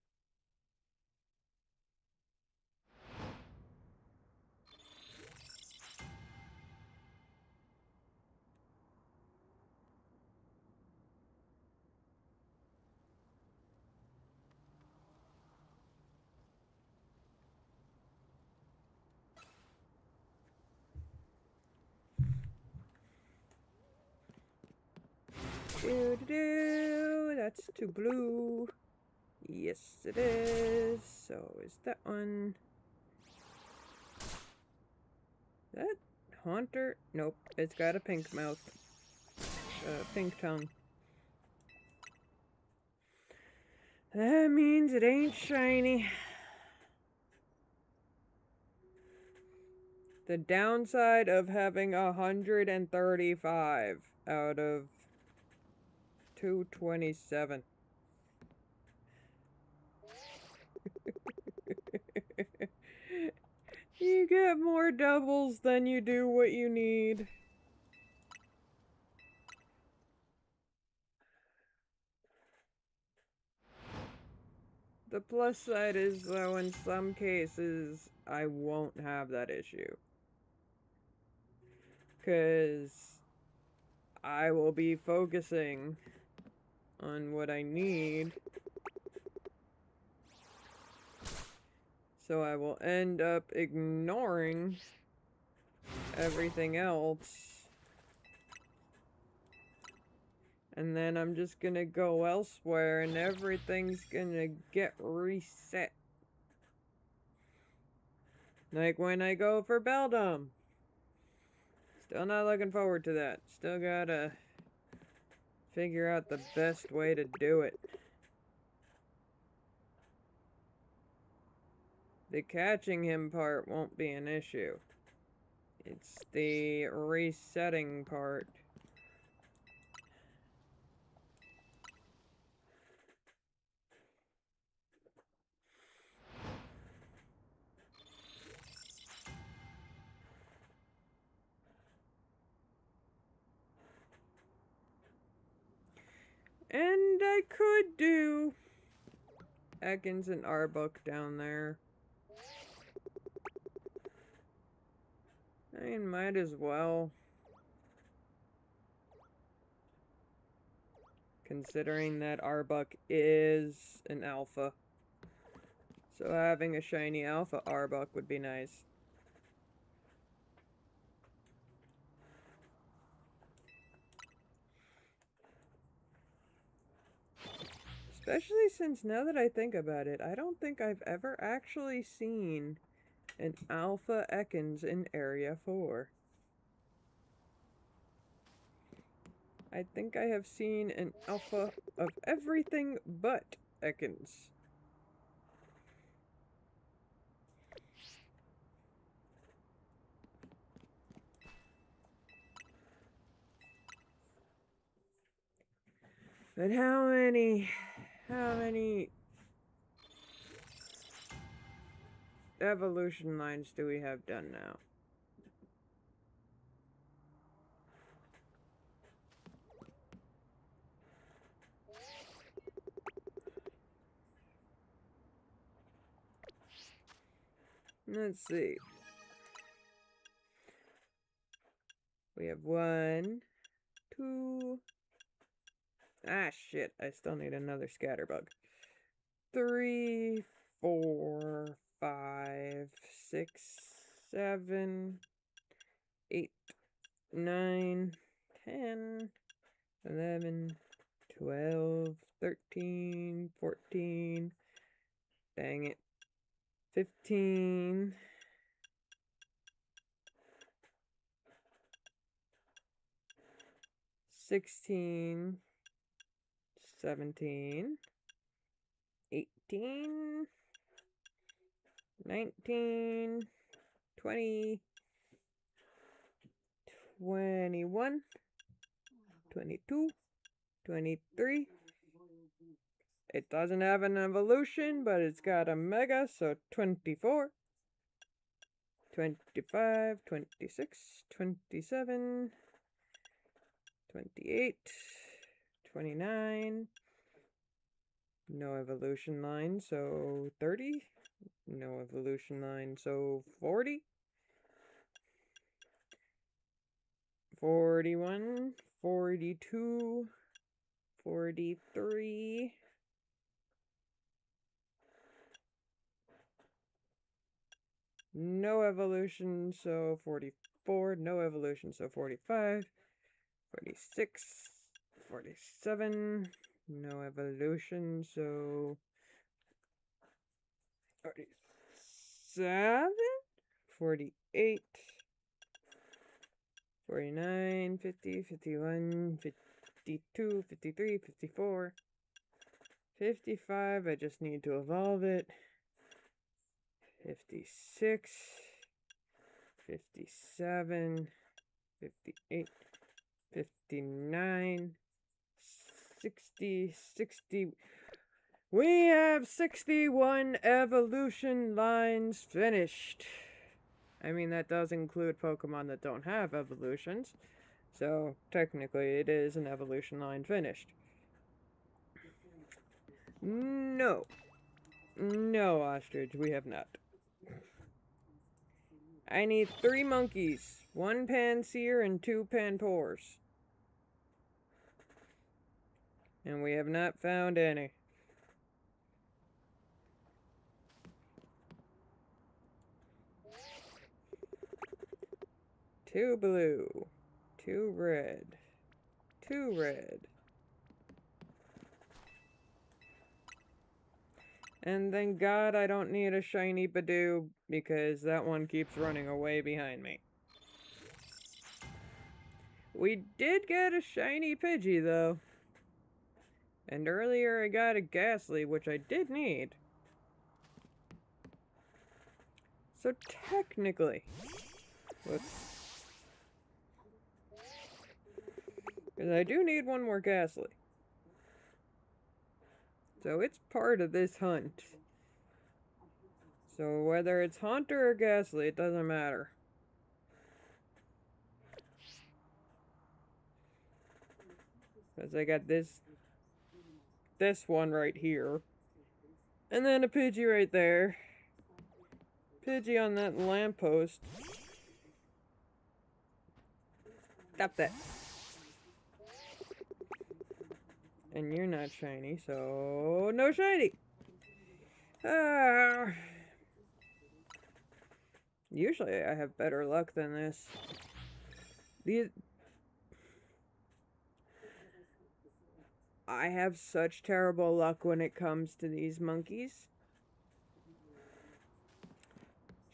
Do. That's too blue. Yes, it is. So is that one. That Haunter? Nope. It's got a pink mouth. Pink tongue. That means it ain't shiny. The downside of having 135 out of 227. You get more doubles than you do what you need. The plus side is, though, in some cases, I won't have that issue. Because I will be focusing on what I need. So I will end up ignoring everything else. And then I'm just gonna go elsewhere and everything's gonna get reset. Like when I go for Beldum. Still not looking forward to that. Still gotta figure out the best way to do it. The catching him part won't be an issue. It's the resetting part. And I could do Ekans and Arbok down there. I mean, might as well. Considering that Arbok is an alpha. So having a shiny alpha Arbok would be nice. Especially since, now that I think about it, I don't think I've ever actually seen an alpha Ekans in Area 4. I think I have seen an alpha of everything but Ekans. But how many evolution lines do we have done now? Let's see. We have 1, 2. Ah, shit. I still need another scatterbug. 3, 4, 5, 6, 7, 8, 9, 10, 11, 12, 13, 14. Dang it. 15. 16, 17, 18, 19, 20, 21, 22, 23. It doesn't have an evolution, but it's got a mega, so 24, 25, 26, 27, 28, 29. No evolution line, so 30. No evolution line, so 40. 41, 42, 43. No evolution, so 44. No evolution, so 45. 46. 47. No evolution, so 47. 48. 49, 50, 51, 52, 53, 54, 55, I just need to evolve it, 56, 57, 58, 59, 60, 60. We have 61 evolution lines finished. I mean, that does include Pokemon that don't have evolutions. So, technically, it is an evolution line finished. No. No, Ostrich, we have not. I need 3 monkeys, 1 Pansear, and 2 Panpours. And we have not found any. Two blue, 2 red, 2 red. And thank God I don't need a shiny Badoo, because that one keeps running away behind me. We did get a shiny Pidgey, though. And earlier I got a Ghastly, which I did need. So technically, because I do need one more Ghastly. So it's part of this hunt. So whether it's Haunter or Ghastly, it doesn't matter. Because I got this one right here. And then a Pidgey right there. Pidgey on that lamppost. Stop that. And you're not shiny, so no shiny. Usually I have better luck than this. I have such terrible luck when it comes to these monkeys.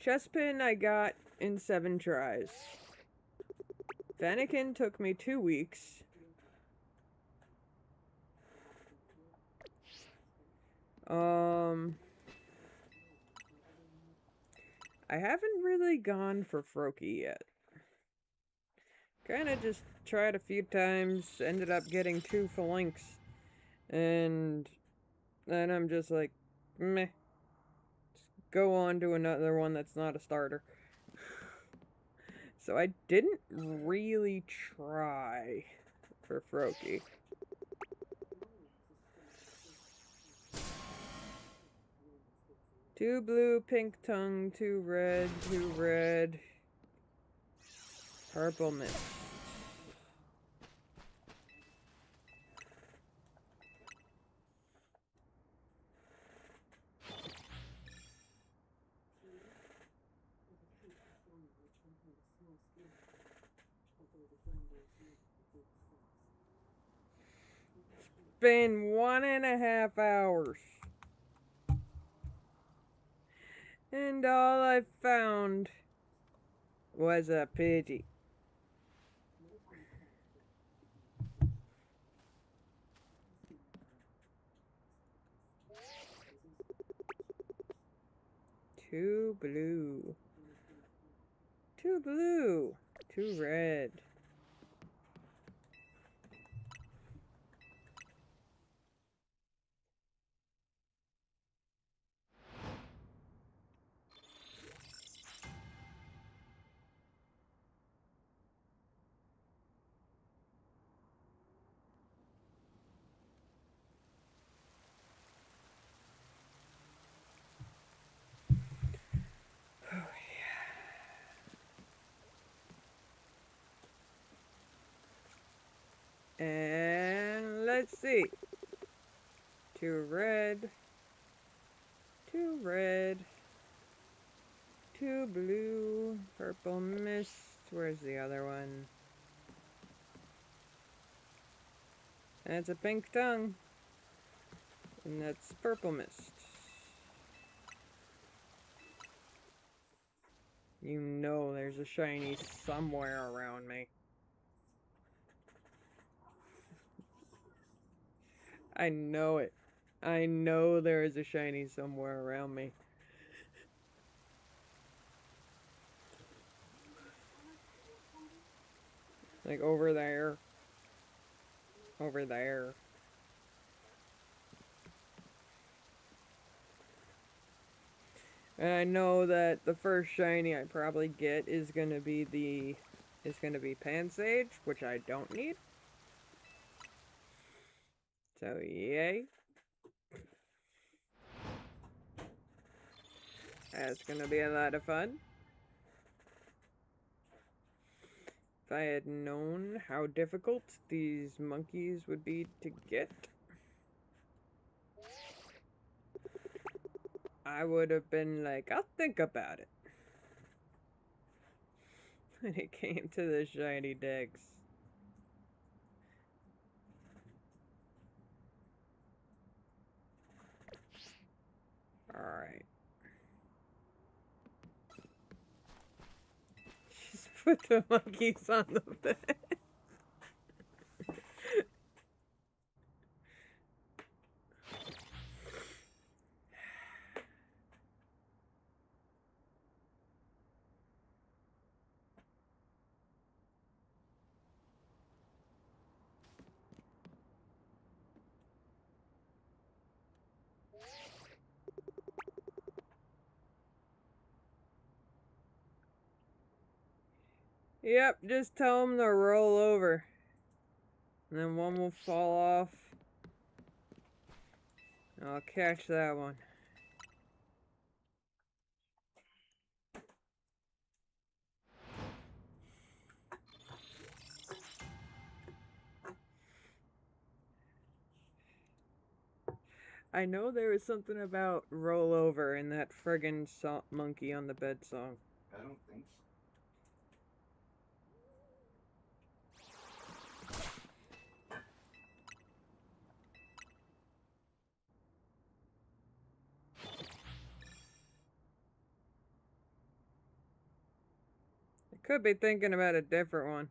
Chespin I got in 7 tries. Fennekin took me 2 weeks. I haven't really gone for Froakie yet. Kinda just tried a few times, ended up getting 2 Phalanx. And then I'm just like, meh. Just go on to another one that's not a starter. So I didn't really try for Froakie. Two blue, pink tongue, 2 red, 2 red. Purple mist. It's been 1.5 hours. And all I found was a Pidgey. 2 blue. 2 blue. 2 red. And let's see. 2 red. 2 red. 2 blue. Purple mist. Where's the other one? That's a pink tongue. And that's purple mist. You know there's a shiny somewhere around me. I know it. I know there is a shiny somewhere around me. Like over there. Over there. And I know that the first shiny I probably get is gonna be Pansage, which I don't need. So yay. That's gonna be a lot of fun. If I had known how difficult these monkeys would be to get, I would have been like, I'll think about it. When it came to the shiny Dex. Alright. Just put the monkeys on the bed. Yep, just tell them to roll over. And then one will fall off. I'll catch that one. I know there was something about roll over in that friggin' monkey on the bed song. I don't think so. I could be thinking about a different one.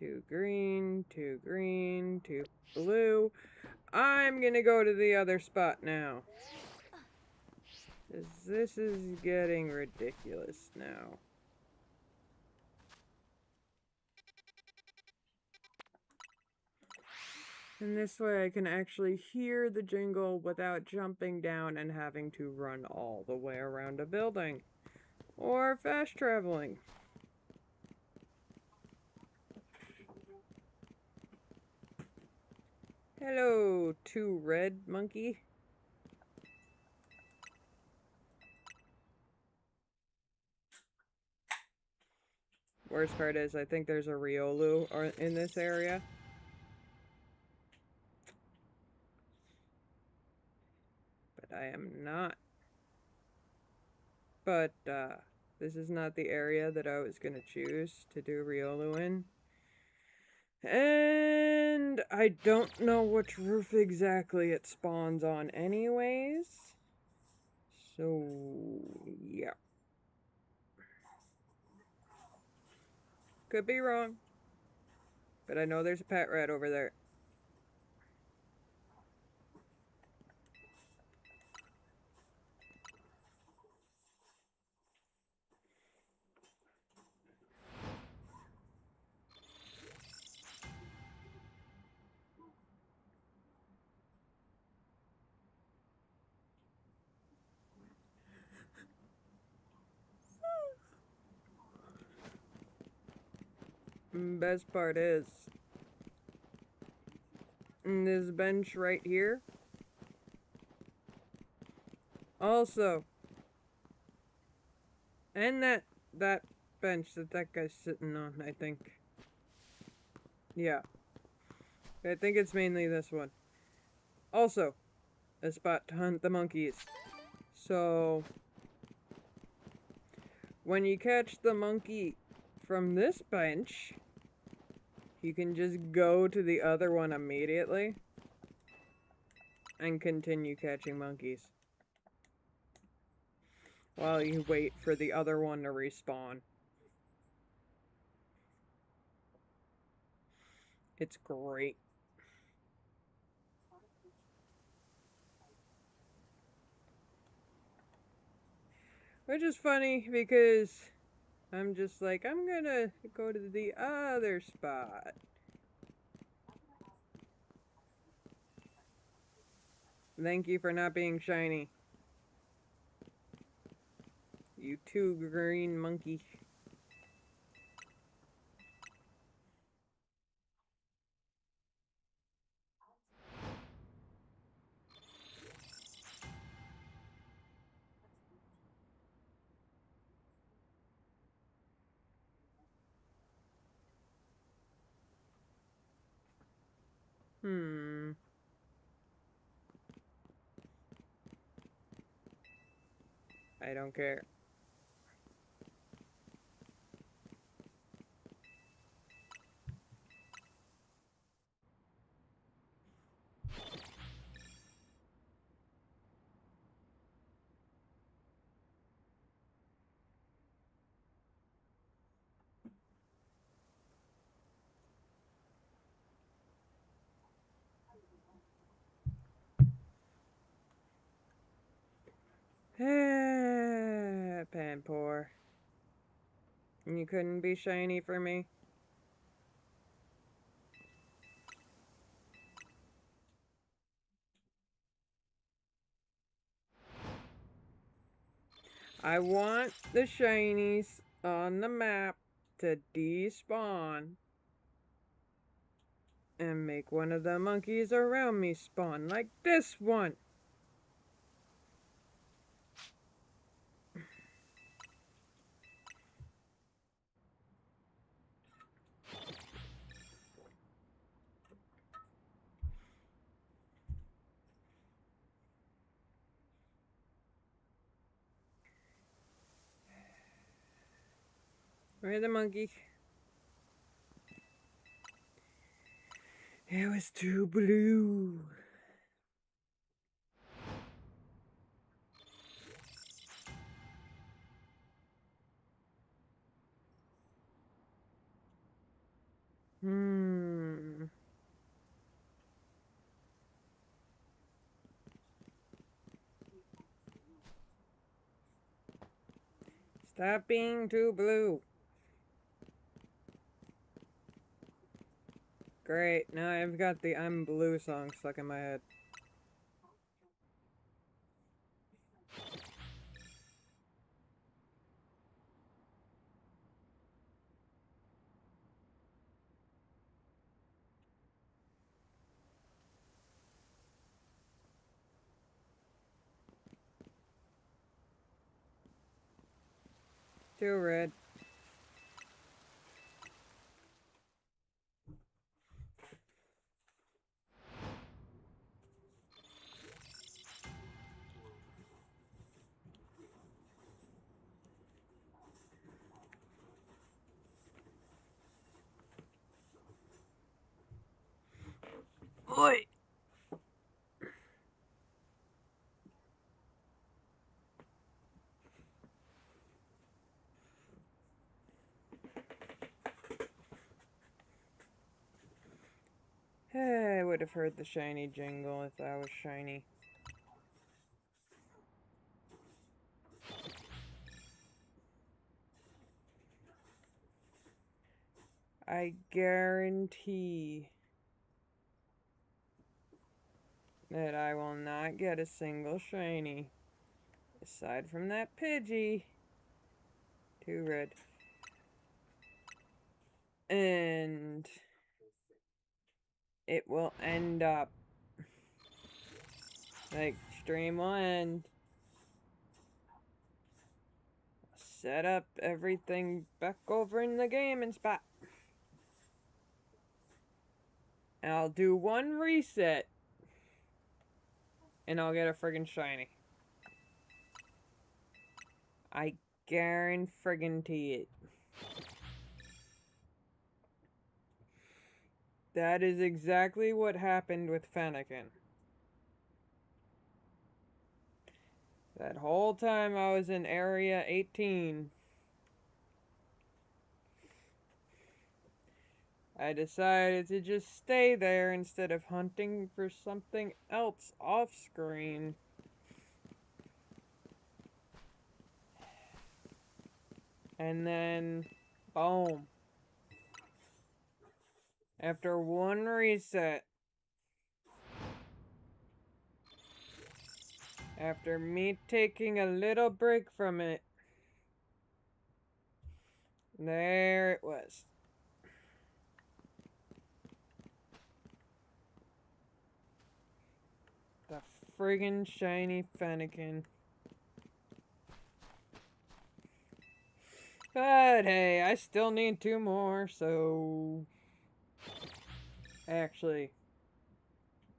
Two green, 2 green, 2 blue. I'm gonna go to the other spot now. 'Cause this is getting ridiculous now. And this way I can actually hear the jingle without jumping down and having to run all the way around a building. Or fast traveling. Hello, 2 red monkey. Worst part is I think there's a Riolu in this area. But I am not. But this is not the area that I was going to choose to do Riolu in. And I don't know which roof exactly it spawns on anyways. So, yeah. Could be wrong. But I know there's a pet rat over there. Best part is, this bench right here. Also, and that bench that guy's sitting on, I think. Yeah. I think it's mainly this one. Also, a spot to hunt the monkeys. So, when you catch the monkey from this bench, you can just go to the other one immediately and continue catching monkeys while you wait for the other one to respawn. It's great. Which is funny because I'm just like, I'm gonna go to the other spot. Thank you for not being shiny. You two green monkey. I don't care. Panpour. You couldn't be shiny for me? I want the shinies on the map to despawn and make one of the monkeys around me spawn, like this one. Where's the monkey? It was too blue. Stop being too blue. Great, now I've got the I'm Blue song stuck in my head. Too red. Oi! would have heard the shiny jingle if I was shiny. I guarantee that I will not get a single shiny. Aside from that Pidgey. 2 red. And it will end up like stream will end. Set up everything back over in the gaming spot. And I'll do 1 reset. And I'll get a friggin' shiny. I guarantee it. That is exactly what happened with Fennekin. That whole time I was in Area 18, I decided to just stay there instead of hunting for something else off screen. And then, boom. After 1 reset, after me taking a little break from it, there it was. The friggin' shiny Fennekin. But hey, I still need 2 more, so... Actually,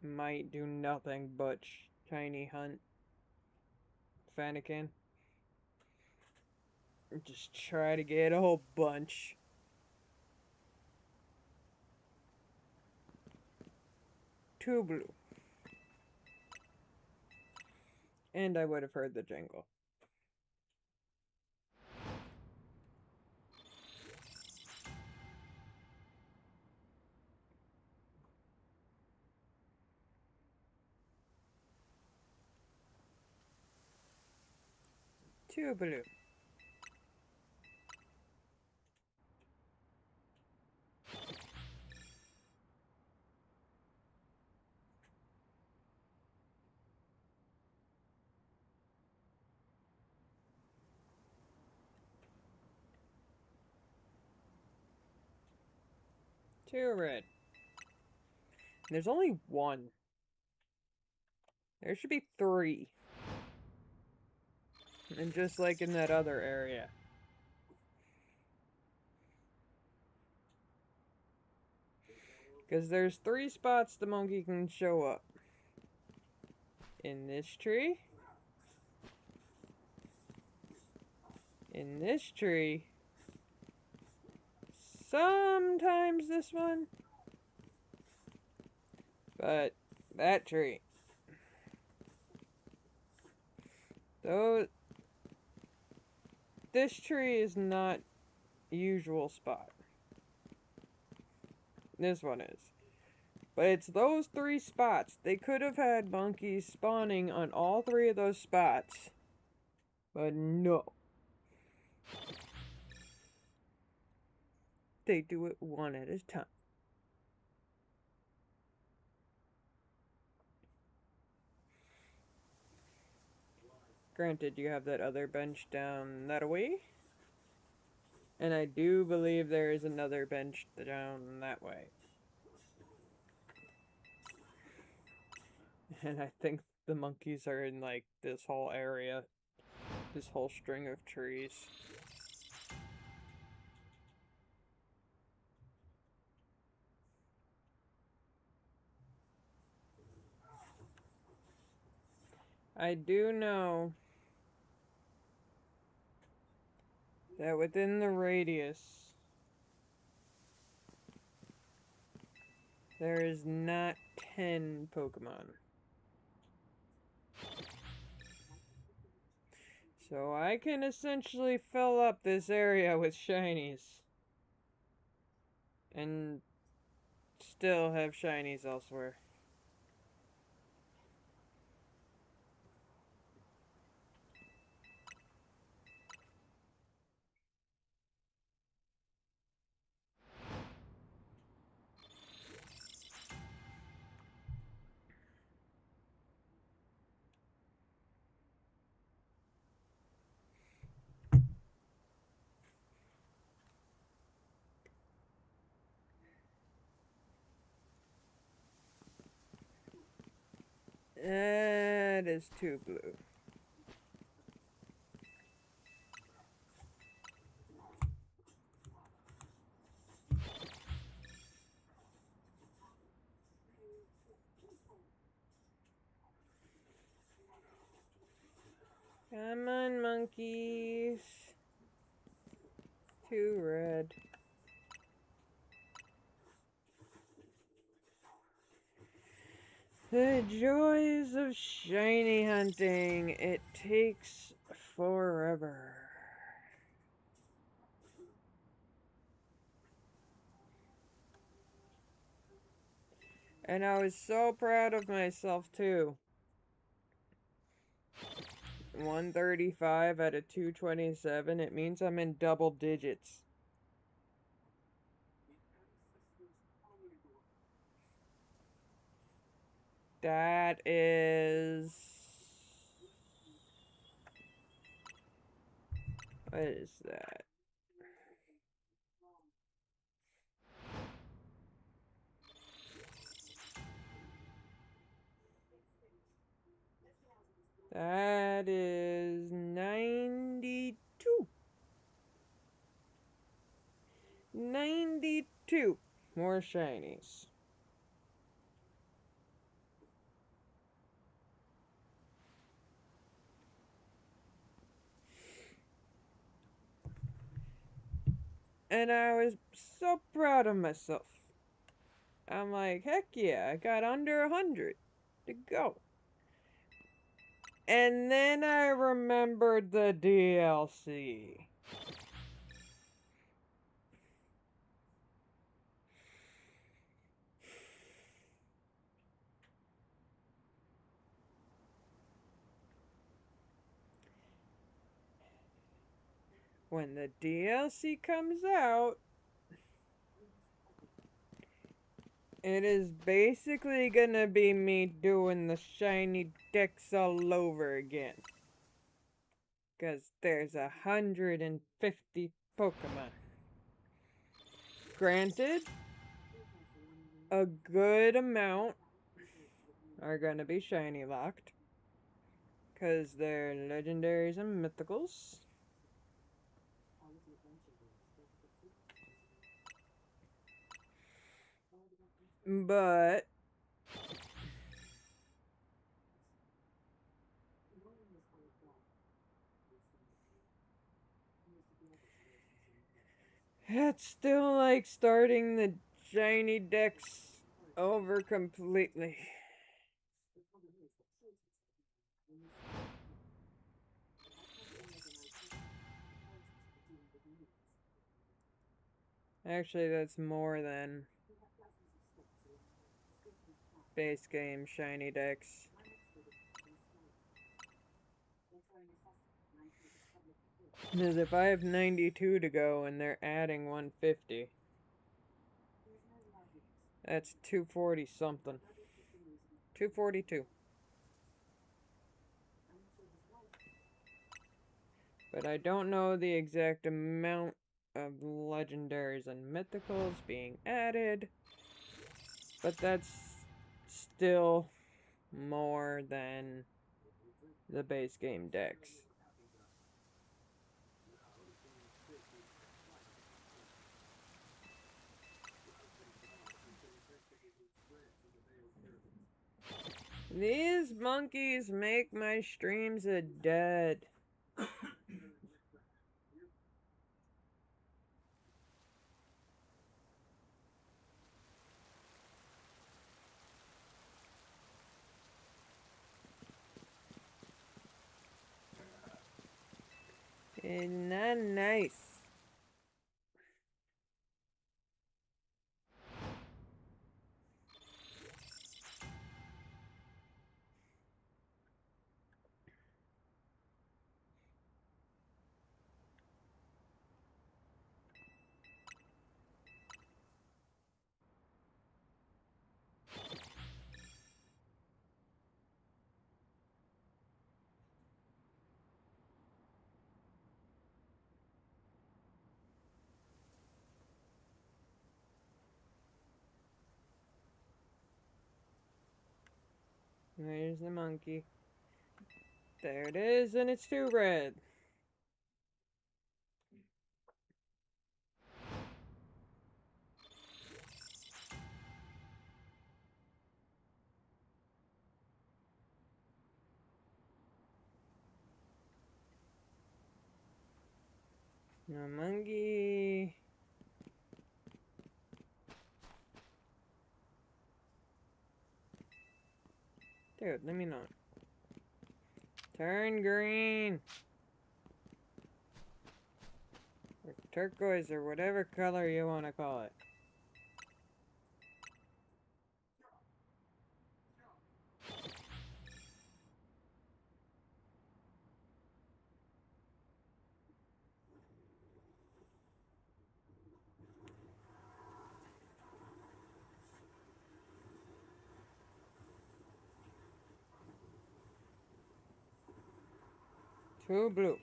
might do nothing but shiny hunt Fennekin. Just try to get a whole bunch. 2 blue. And I would have heard the jingle. Two blue. Two red. There's only 1. There should be 3. And just like in that other area. Because there's 3 spots the monkey can show up. In this tree. In this tree. Sometimes this one. But that tree. Though this tree is not usual spot. This one is. But it's those 3 spots. They could have had monkeys spawning on all 3 of those spots. But no. They do it 1 at a time. Granted, you have that other bench down that way. And I do believe there is another bench down that way. And I think the monkeys are in, like, this whole area. This whole string of trees. I do know that within the radius, there is not 10 Pokemon. So I can essentially fill up this area with shinies. And still have shinies elsewhere. That is too blue. Come on, monkeys. Too red. The joys of shiny hunting. It takes forever. And I was so proud of myself, too. 135 out of 227. It means I'm in double digits. That is... What is that? That is 92. 92 more shinies. And I was so proud of myself. I'm like, heck yeah, I got under 100 to go. And then I remembered the DLC. When the DLC comes out, it is basically gonna be me doing the shiny decks all over again. Because there's 150 Pokemon. Granted, a good amount are gonna be shiny locked. Because they're legendaries and mythicals. But it's still like starting the shiny decks over completely. Actually, that's more than base game shiny decks. Because if I have 92 to go and they're adding 150, that's 240 something. 242. But I don't know the exact amount of legendaries and mythicals being added. But that's still more than the base game decks. These monkeys make my streams a dead. It's not nice. There's the monkey. There it is, and it's 2 red. No monkey. Dude, let me know. Turn green. Or turquoise, or whatever color you want to call it. Two blue.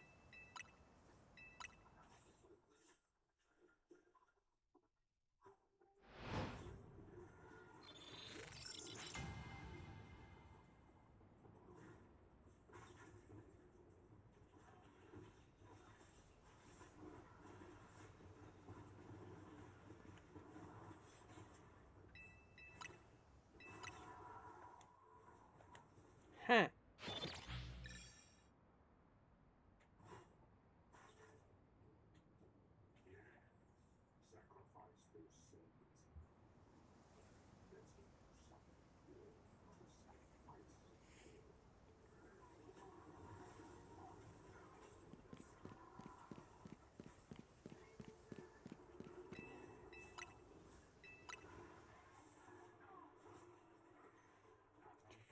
Huh.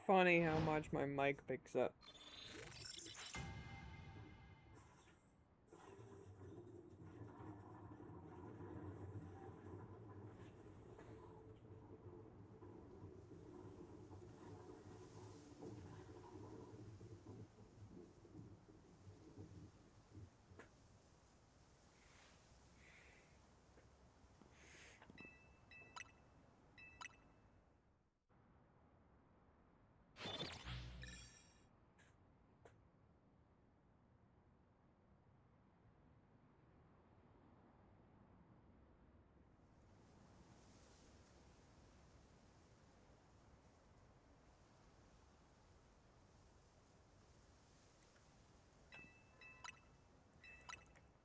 Funny how much my mic picks up.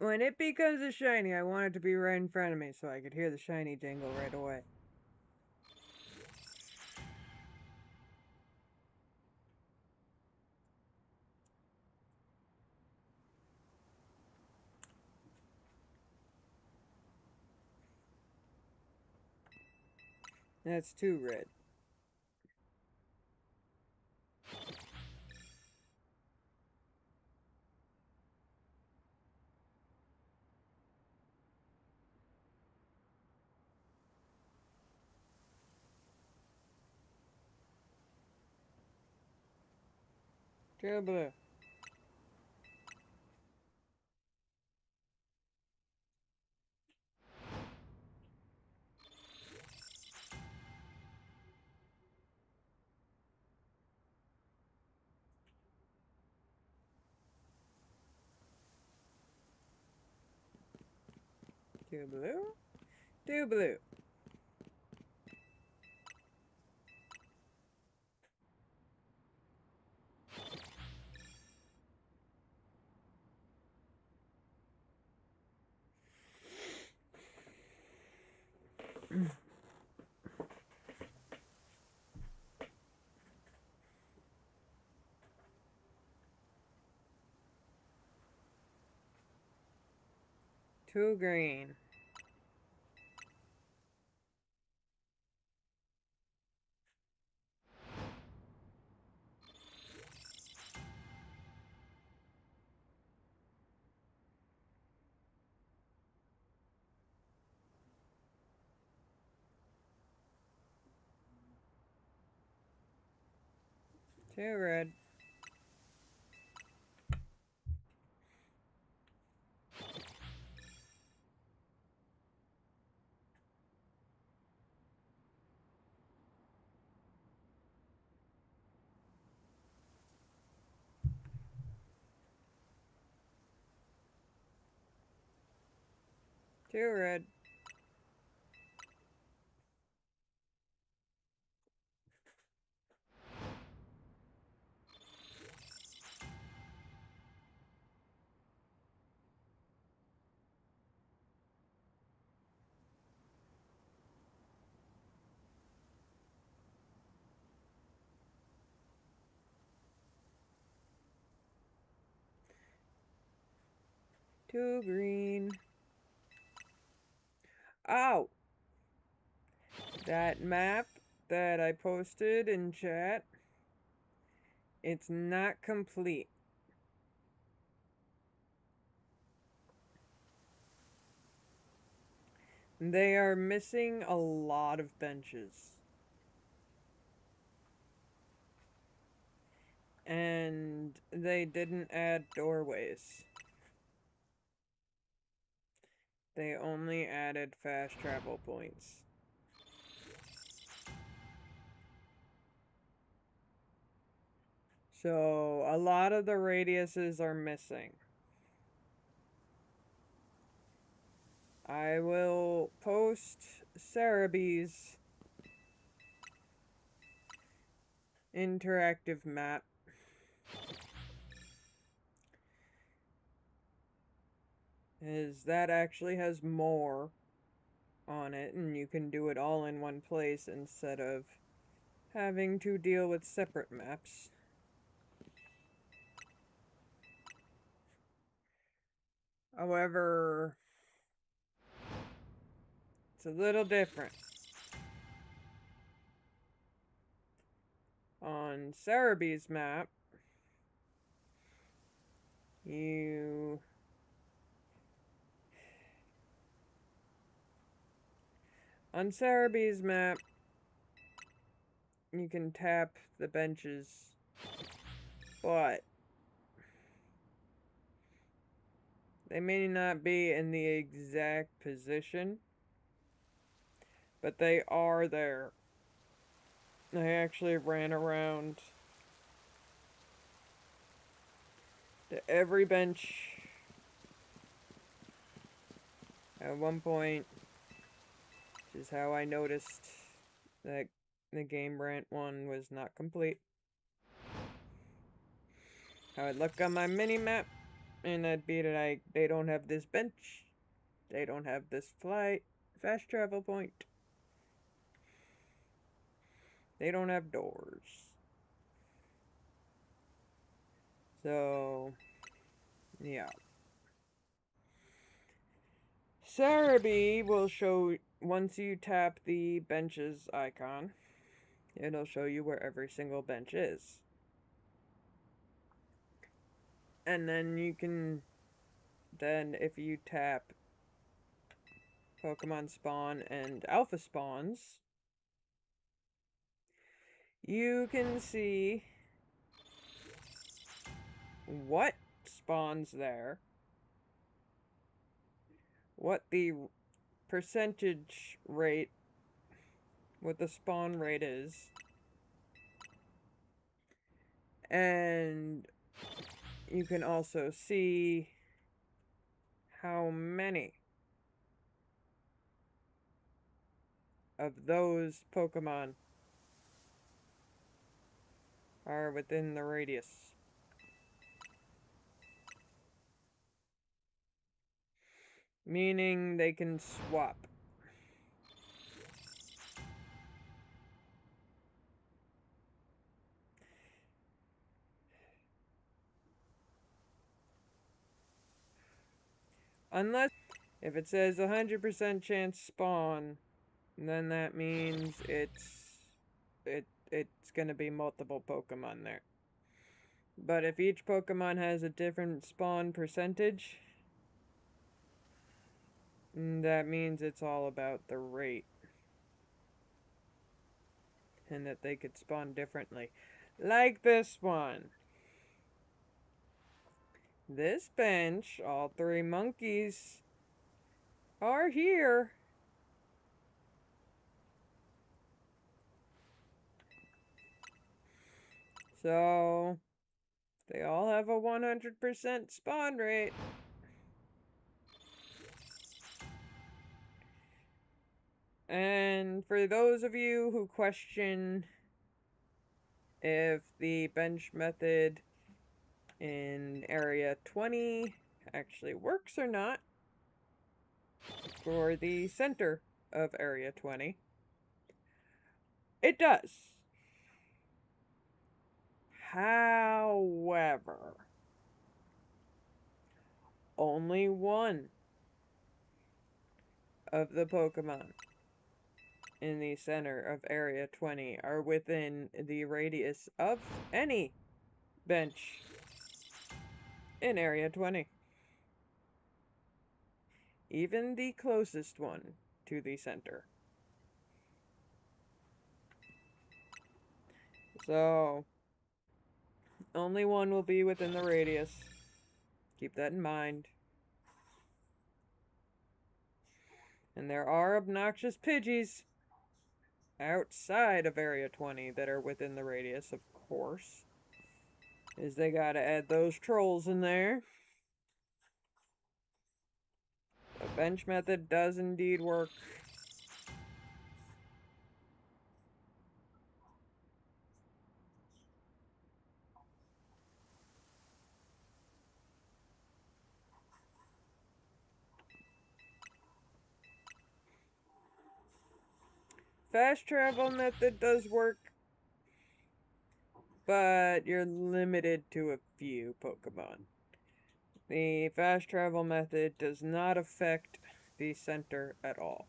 When it becomes a shiny, I want it to be right in front of me so I could hear the shiny jingle right away. That's 2 red. Two blue. Two blue. Two blue. Two green. Two red. Two red. Two green. Oh! That map that I posted in chat, it's not complete. They are missing a lot of benches. And they didn't add doorways. They only added fast travel points. So, a lot of the radiuses are missing. I will post Cerebee's interactive map. That actually has more on it, and you can do it all in one place instead of having to deal with separate maps. However, it's a little different. On Cerebee's map, on Cerebee's map, you can tap the benches, but they may not be in the exact position, but they are there. I actually ran around to every bench at one point, which is how I noticed that the Game Rant one was not complete. I would look on my mini-map, and I'd be like, they don't have this bench, they don't have this fast travel point, they don't have doors. So, yeah. Cerebee will show, once you tap the benches icon, it'll show you where every single bench is. And then you can, if you tap Pokemon Spawn and Alpha Spawns, you can see what spawns there, what the percentage rate, what the spawn rate is, and you can also see how many of those Pokemon are within the radius. Meaning they can swap. Unless, if it says 100% chance spawn, then that means it's gonna be multiple Pokemon there. But if each Pokemon has a different spawn percentage, that means it's all about the rate. And that they could spawn differently. Like this one. This bench, all three monkeys are here. So, they all have a 100% spawn rate. And for those of you who question if the bench method in Area 20 actually works or not for the center of Area 20, it does. However, only one of the Pokemon in the center of Area 20 are within the radius of any bench in Area 20. Even the closest one to the center. So, only one will be within the radius. Keep that in mind. And there are obnoxious Pidgeys outside of Area 20 that are within the radius, of course. Is they gotta add those trolls in there. The bench method does indeed work. Fast travel method does work, but you're limited to a few Pokemon. The fast travel method does not affect the center at all.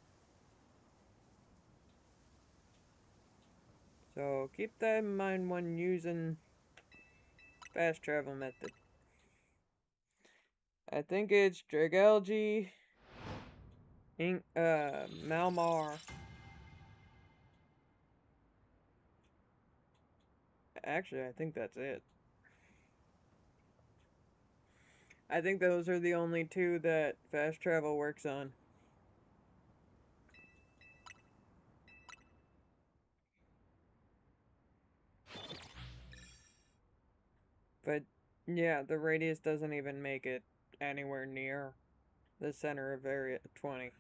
So keep that in mind when using fast travel method. I think it's Dragalge, Malmar. Actually, I think that's it. I think those are the only two that fast travel works on. But yeah, the radius doesn't even make it anywhere near the center of Area 20.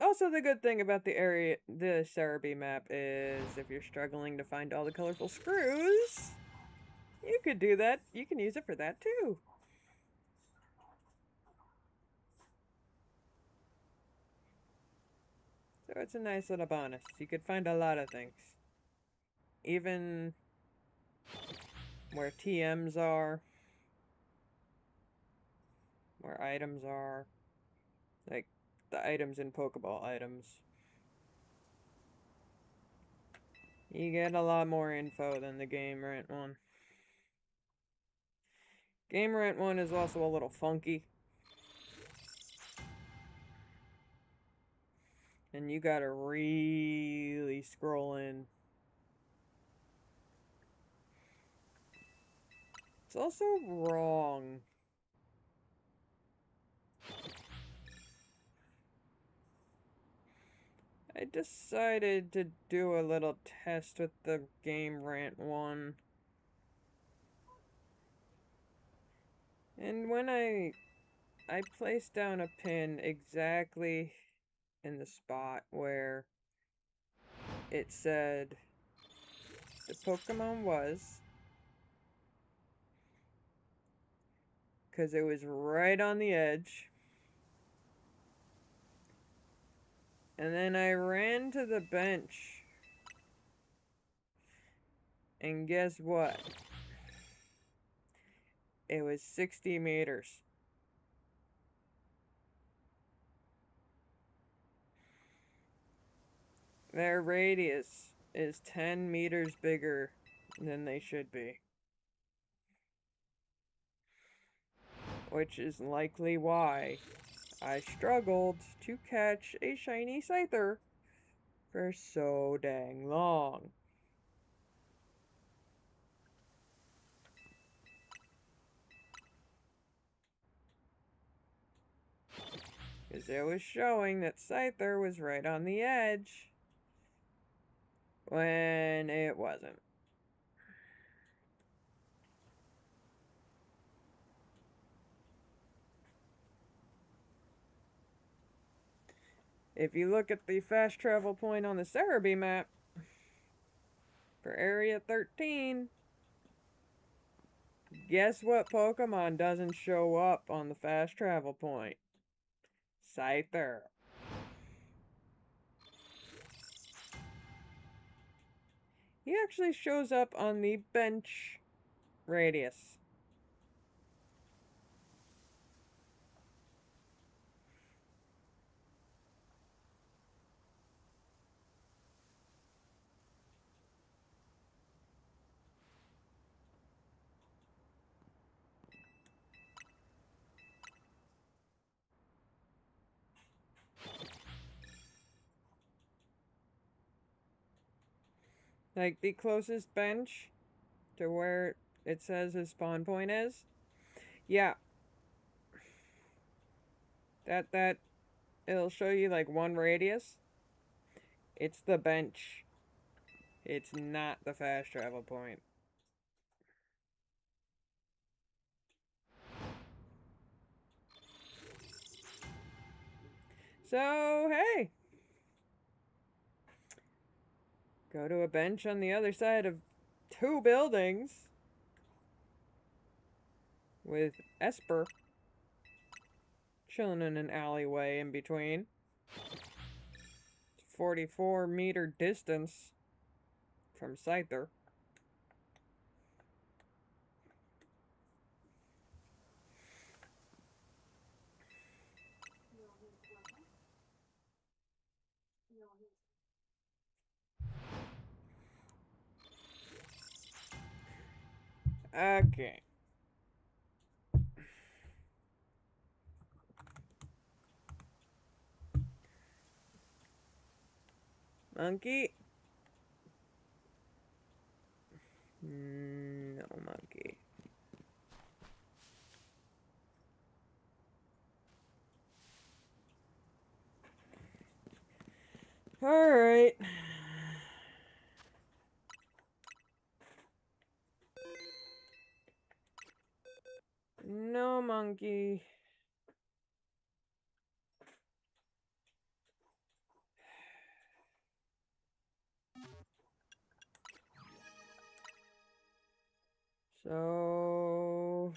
Also, the good thing about the Cerebi map is if you're struggling to find all the colorful screws, you could do that. You can use it for that too. So it's a nice little bonus. You could find a lot of things. Even where TMs are, where items are, like the items in Pokeball items. You get a lot more info than the Game Rant one. Game Rant one is also a little funky. And you gotta really scroll in. It's also wrong. I decided to do a little test with the Game Rant one. And when I placed down a pin exactly in the spot where it said the Pokemon was, because it was right on the edge. And then I ran to the bench. And guess what? It was 60 meters. Their radius is 10 meters bigger than they should be. Which is likely why I struggled to catch a shiny Scyther for so dang long. Because it was showing that Scyther was right on the edge when it wasn't. If you look at the fast travel point on the Cerebi map for Area 13, guess what Pokemon doesn't show up on the fast travel point? Scyther. He actually shows up on the bench radius. Like the closest bench to where it says his spawn point is. Yeah. That it'll show you like one radius. It's the bench. It's not the fast travel point. So, hey. Go to a bench on the other side of 2 buildings with Esper chilling in an alleyway in between. 44-meter distance from Scyther. Okay. Monkey? No monkey. Alright. No monkey. So...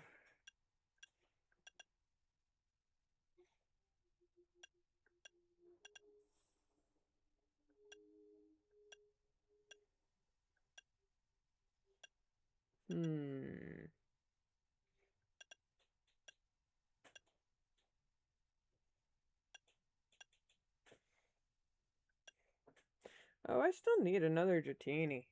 Oh, I still need another Dratini.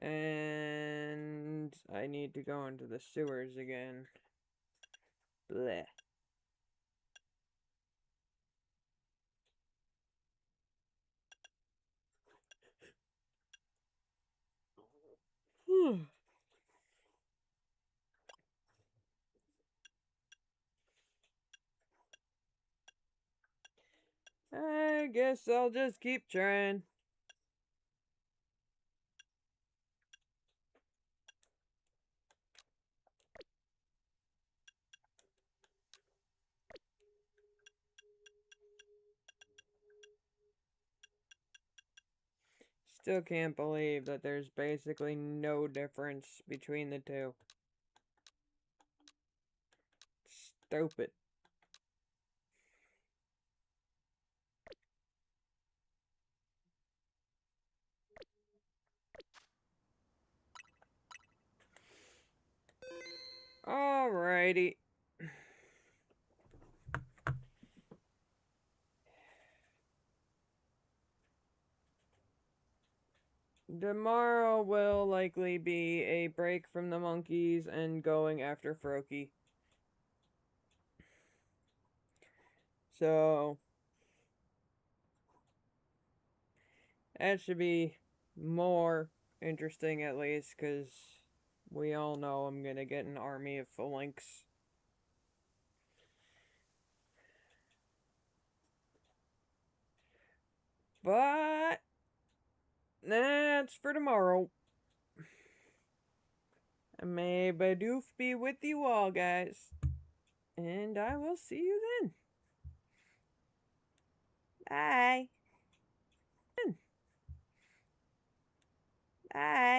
And I need to go into the sewers again. Blech. I guess I'll just keep trying. Still can't believe that there's basically no difference between the two. Stupid. Alrighty. Tomorrow will likely be a break from the monkeys and going after Froakie. So, that should be more interesting at least, because we all know I'm gonna get an army of Phalanx. But that's for tomorrow. May Bidoof be with you all, guys. And I will see you then. Bye. Bye.